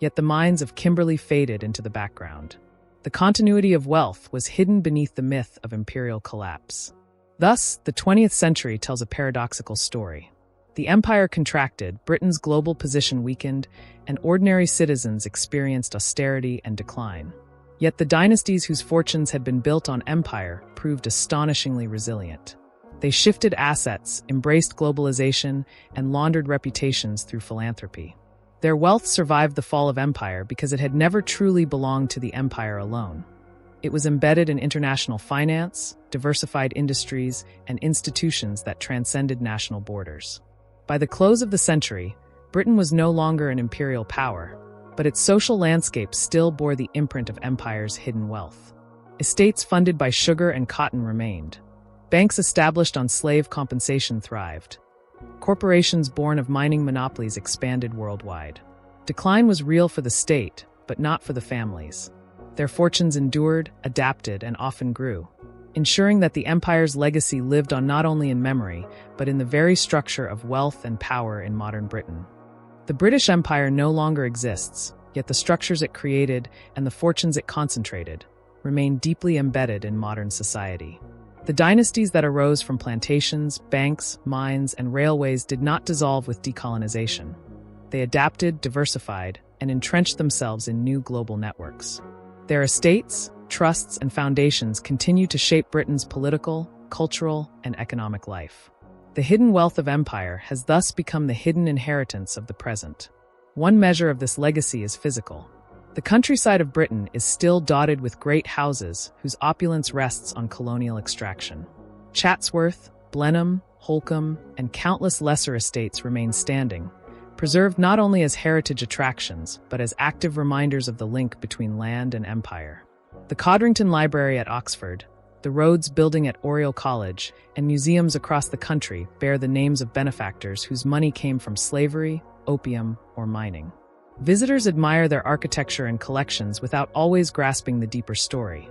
yet the minds of Kimberley faded into the background. The continuity of wealth was hidden beneath the myth of imperial collapse. Thus, the 20th century tells a paradoxical story. The empire contracted, Britain's global position weakened, and ordinary citizens experienced austerity and decline. Yet the dynasties whose fortunes had been built on empire proved astonishingly resilient. They shifted assets, embraced globalization, and laundered reputations through philanthropy. Their wealth survived the fall of empire because it had never truly belonged to the empire alone. It was embedded in international finance, diversified industries, and institutions that transcended national borders. By the close of the century, Britain was no longer an imperial power, but its social landscape still bore the imprint of empire's hidden wealth. Estates funded by sugar and cotton remained. Banks established on slave compensation thrived. Corporations born of mining monopolies expanded worldwide. Decline was real for the state, but not for the families. Their fortunes endured, adapted, and often grew, ensuring that the empire's legacy lived on not only in memory, but in the very structure of wealth and power in modern Britain. The British Empire no longer exists, yet the structures it created and the fortunes it concentrated remain deeply embedded in modern society. The dynasties that arose from plantations, banks, mines, and railways did not dissolve with decolonization. They adapted, diversified, and entrenched themselves in new global networks. Their estates, trusts, and foundations continue to shape Britain's political, cultural, and economic life. The hidden wealth of empire has thus become the hidden inheritance of the present. One measure of this legacy is physical. The countryside of Britain is still dotted with great houses whose opulence rests on colonial extraction. Chatsworth, Blenheim, Holcombe, and countless lesser estates remain standing, preserved not only as heritage attractions, but as active reminders of the link between land and empire. The Codrington Library at Oxford, the Rhodes Building at Oriel College, and museums across the country bear the names of benefactors whose money came from slavery, opium, or mining. Visitors admire their architecture and collections without always grasping the deeper story,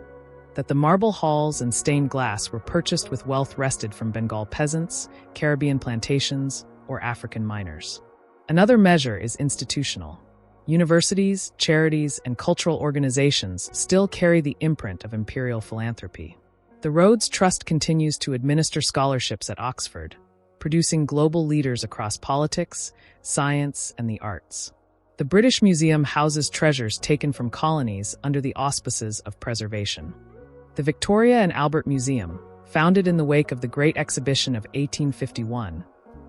that the marble halls and stained glass were purchased with wealth wrested from Bengal peasants, Caribbean plantations, or African miners. Another measure is institutional. Universities, charities, and cultural organizations still carry the imprint of imperial philanthropy. The Rhodes Trust continues to administer scholarships at Oxford, producing global leaders across politics, science, and the arts. The British Museum houses treasures taken from colonies under the auspices of preservation. The Victoria and Albert Museum, founded in the wake of the Great Exhibition of 1851,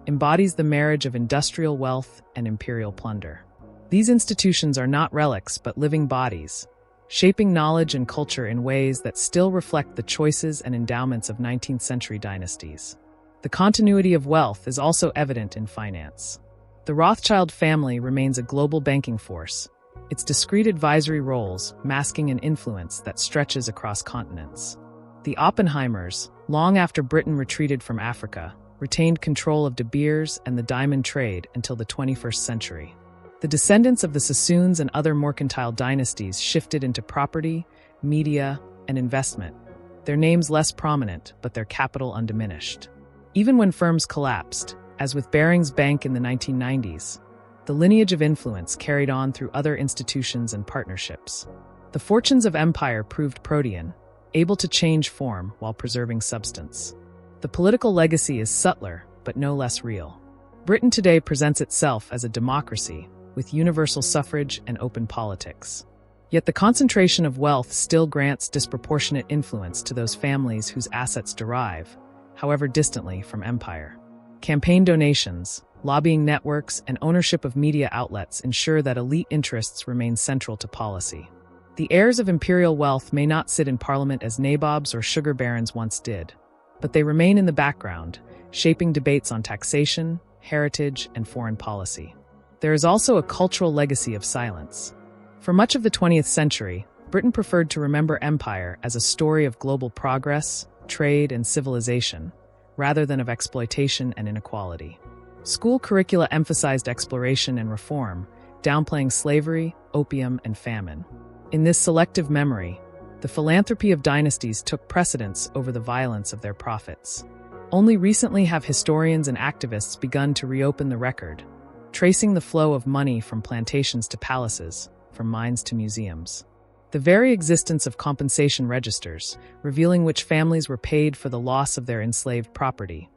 embodies the marriage of industrial wealth and imperial plunder. These institutions are not relics but living bodies, shaping knowledge and culture in ways that still reflect the choices and endowments of 19th-century dynasties. The continuity of wealth is also evident in finance. The Rothschild family remains a global banking force, its discreet advisory roles masking an influence that stretches across continents. The Oppenheimers, long after Britain retreated from Africa, retained control of De Beers and the diamond trade until the 21st century. The descendants of the Sassoons and other mercantile dynasties shifted into property, media, and investment, their names less prominent but their capital undiminished. Even when firms collapsed, as with Barings Bank in the 1990s, the lineage of influence carried on through other institutions and partnerships. The fortunes of empire proved protean, able to change form while preserving substance. The political legacy is subtler, but no less real. Britain today presents itself as a democracy, with universal suffrage and open politics. Yet the concentration of wealth still grants disproportionate influence to those families whose assets derive, however distantly, from empire. Campaign donations, lobbying networks, and ownership of media outlets ensure that elite interests remain central to policy. The heirs of imperial wealth may not sit in parliament as nabobs or sugar barons once did, but they remain in the background, shaping debates on taxation, heritage, and foreign policy. There is also a cultural legacy of silence. For much of the 20th century, Britain preferred to remember empire as a story of global progress, trade, and civilization, rather than of exploitation and inequality. School curricula emphasized exploration and reform, downplaying slavery, opium, and famine. In this selective memory, the philanthropy of dynasties took precedence over the violence of their prophets. Only recently have historians and activists begun to reopen the record, tracing the flow of money from plantations to palaces, from mines to museums. The very existence of compensation registers, revealing which families were paid for the loss of their enslaved property,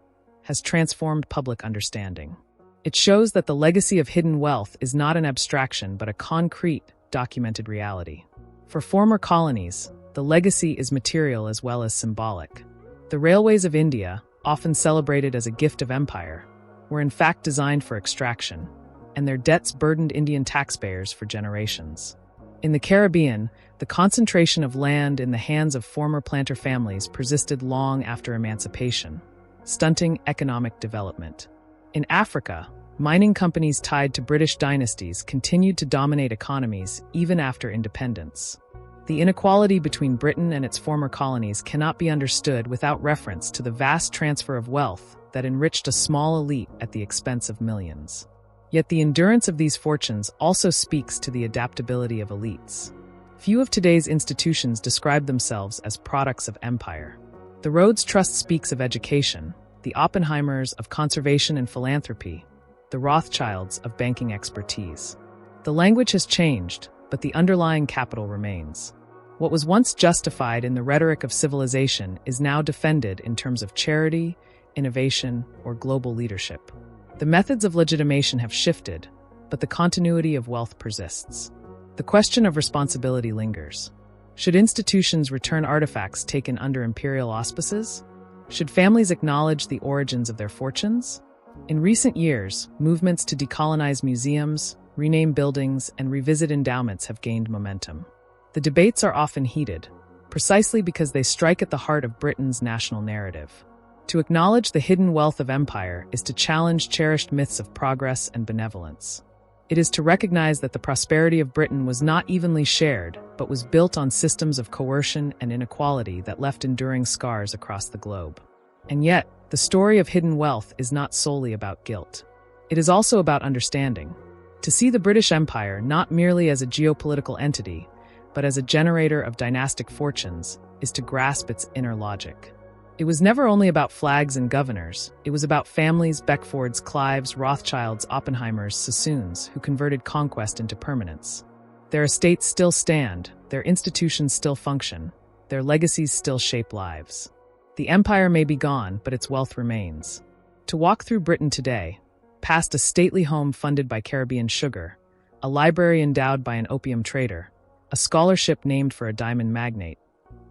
has transformed public understanding. It shows that the legacy of hidden wealth is not an abstraction but a concrete, documented reality. For former colonies, the legacy is material as well as symbolic. The railways of India, often celebrated as a gift of empire, were in fact designed for extraction, and their debts burdened Indian taxpayers for generations. In the Caribbean, the concentration of land in the hands of former planter families persisted long after emancipation, stunting economic development. In Africa, mining companies tied to British dynasties continued to dominate economies even after independence. The inequality between Britain and its former colonies cannot be understood without reference to the vast transfer of wealth that enriched a small elite at the expense of millions. Yet the endurance of these fortunes also speaks to the adaptability of elites. Few of today's institutions describe themselves as products of empire. The Rhodes Trust speaks of education, the Oppenheimers of conservation and philanthropy, the Rothschilds of banking expertise. The language has changed, but the underlying capital remains. What was once justified in the rhetoric of civilization is now defended in terms of charity, innovation, or global leadership. The methods of legitimation have shifted, but the continuity of wealth persists. The question of responsibility lingers. Should institutions return artifacts taken under imperial auspices? Should families acknowledge the origins of their fortunes? In recent years, movements to decolonize museums, rename buildings, and revisit endowments have gained momentum. The debates are often heated, precisely because they strike at the heart of Britain's national narrative. To acknowledge the hidden wealth of empire is to challenge cherished myths of progress and benevolence. It is to recognize that the prosperity of Britain was not evenly shared, but was built on systems of coercion and inequality that left enduring scars across the globe. And yet, the story of hidden wealth is not solely about guilt. It is also about understanding. To see the British Empire not merely as a geopolitical entity, but as a generator of dynastic fortunes, is to grasp its inner logic. It was never only about flags and governors, it was about families, Beckfords, Clives, Rothschilds, Oppenheimers, Sassoons, who converted conquest into permanence. Their estates still stand, their institutions still function, their legacies still shape lives. The empire may be gone, but its wealth remains. To walk through Britain today, past a stately home funded by Caribbean sugar, a library endowed by an opium trader, a scholarship named for a diamond magnate,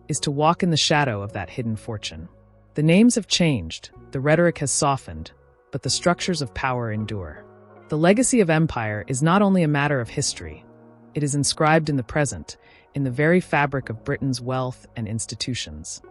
is to walk in the shadow of that hidden fortune. The names have changed, the rhetoric has softened, but the structures of power endure. The legacy of empire is not only a matter of history, it is inscribed in the present, in the very fabric of Britain's wealth and institutions.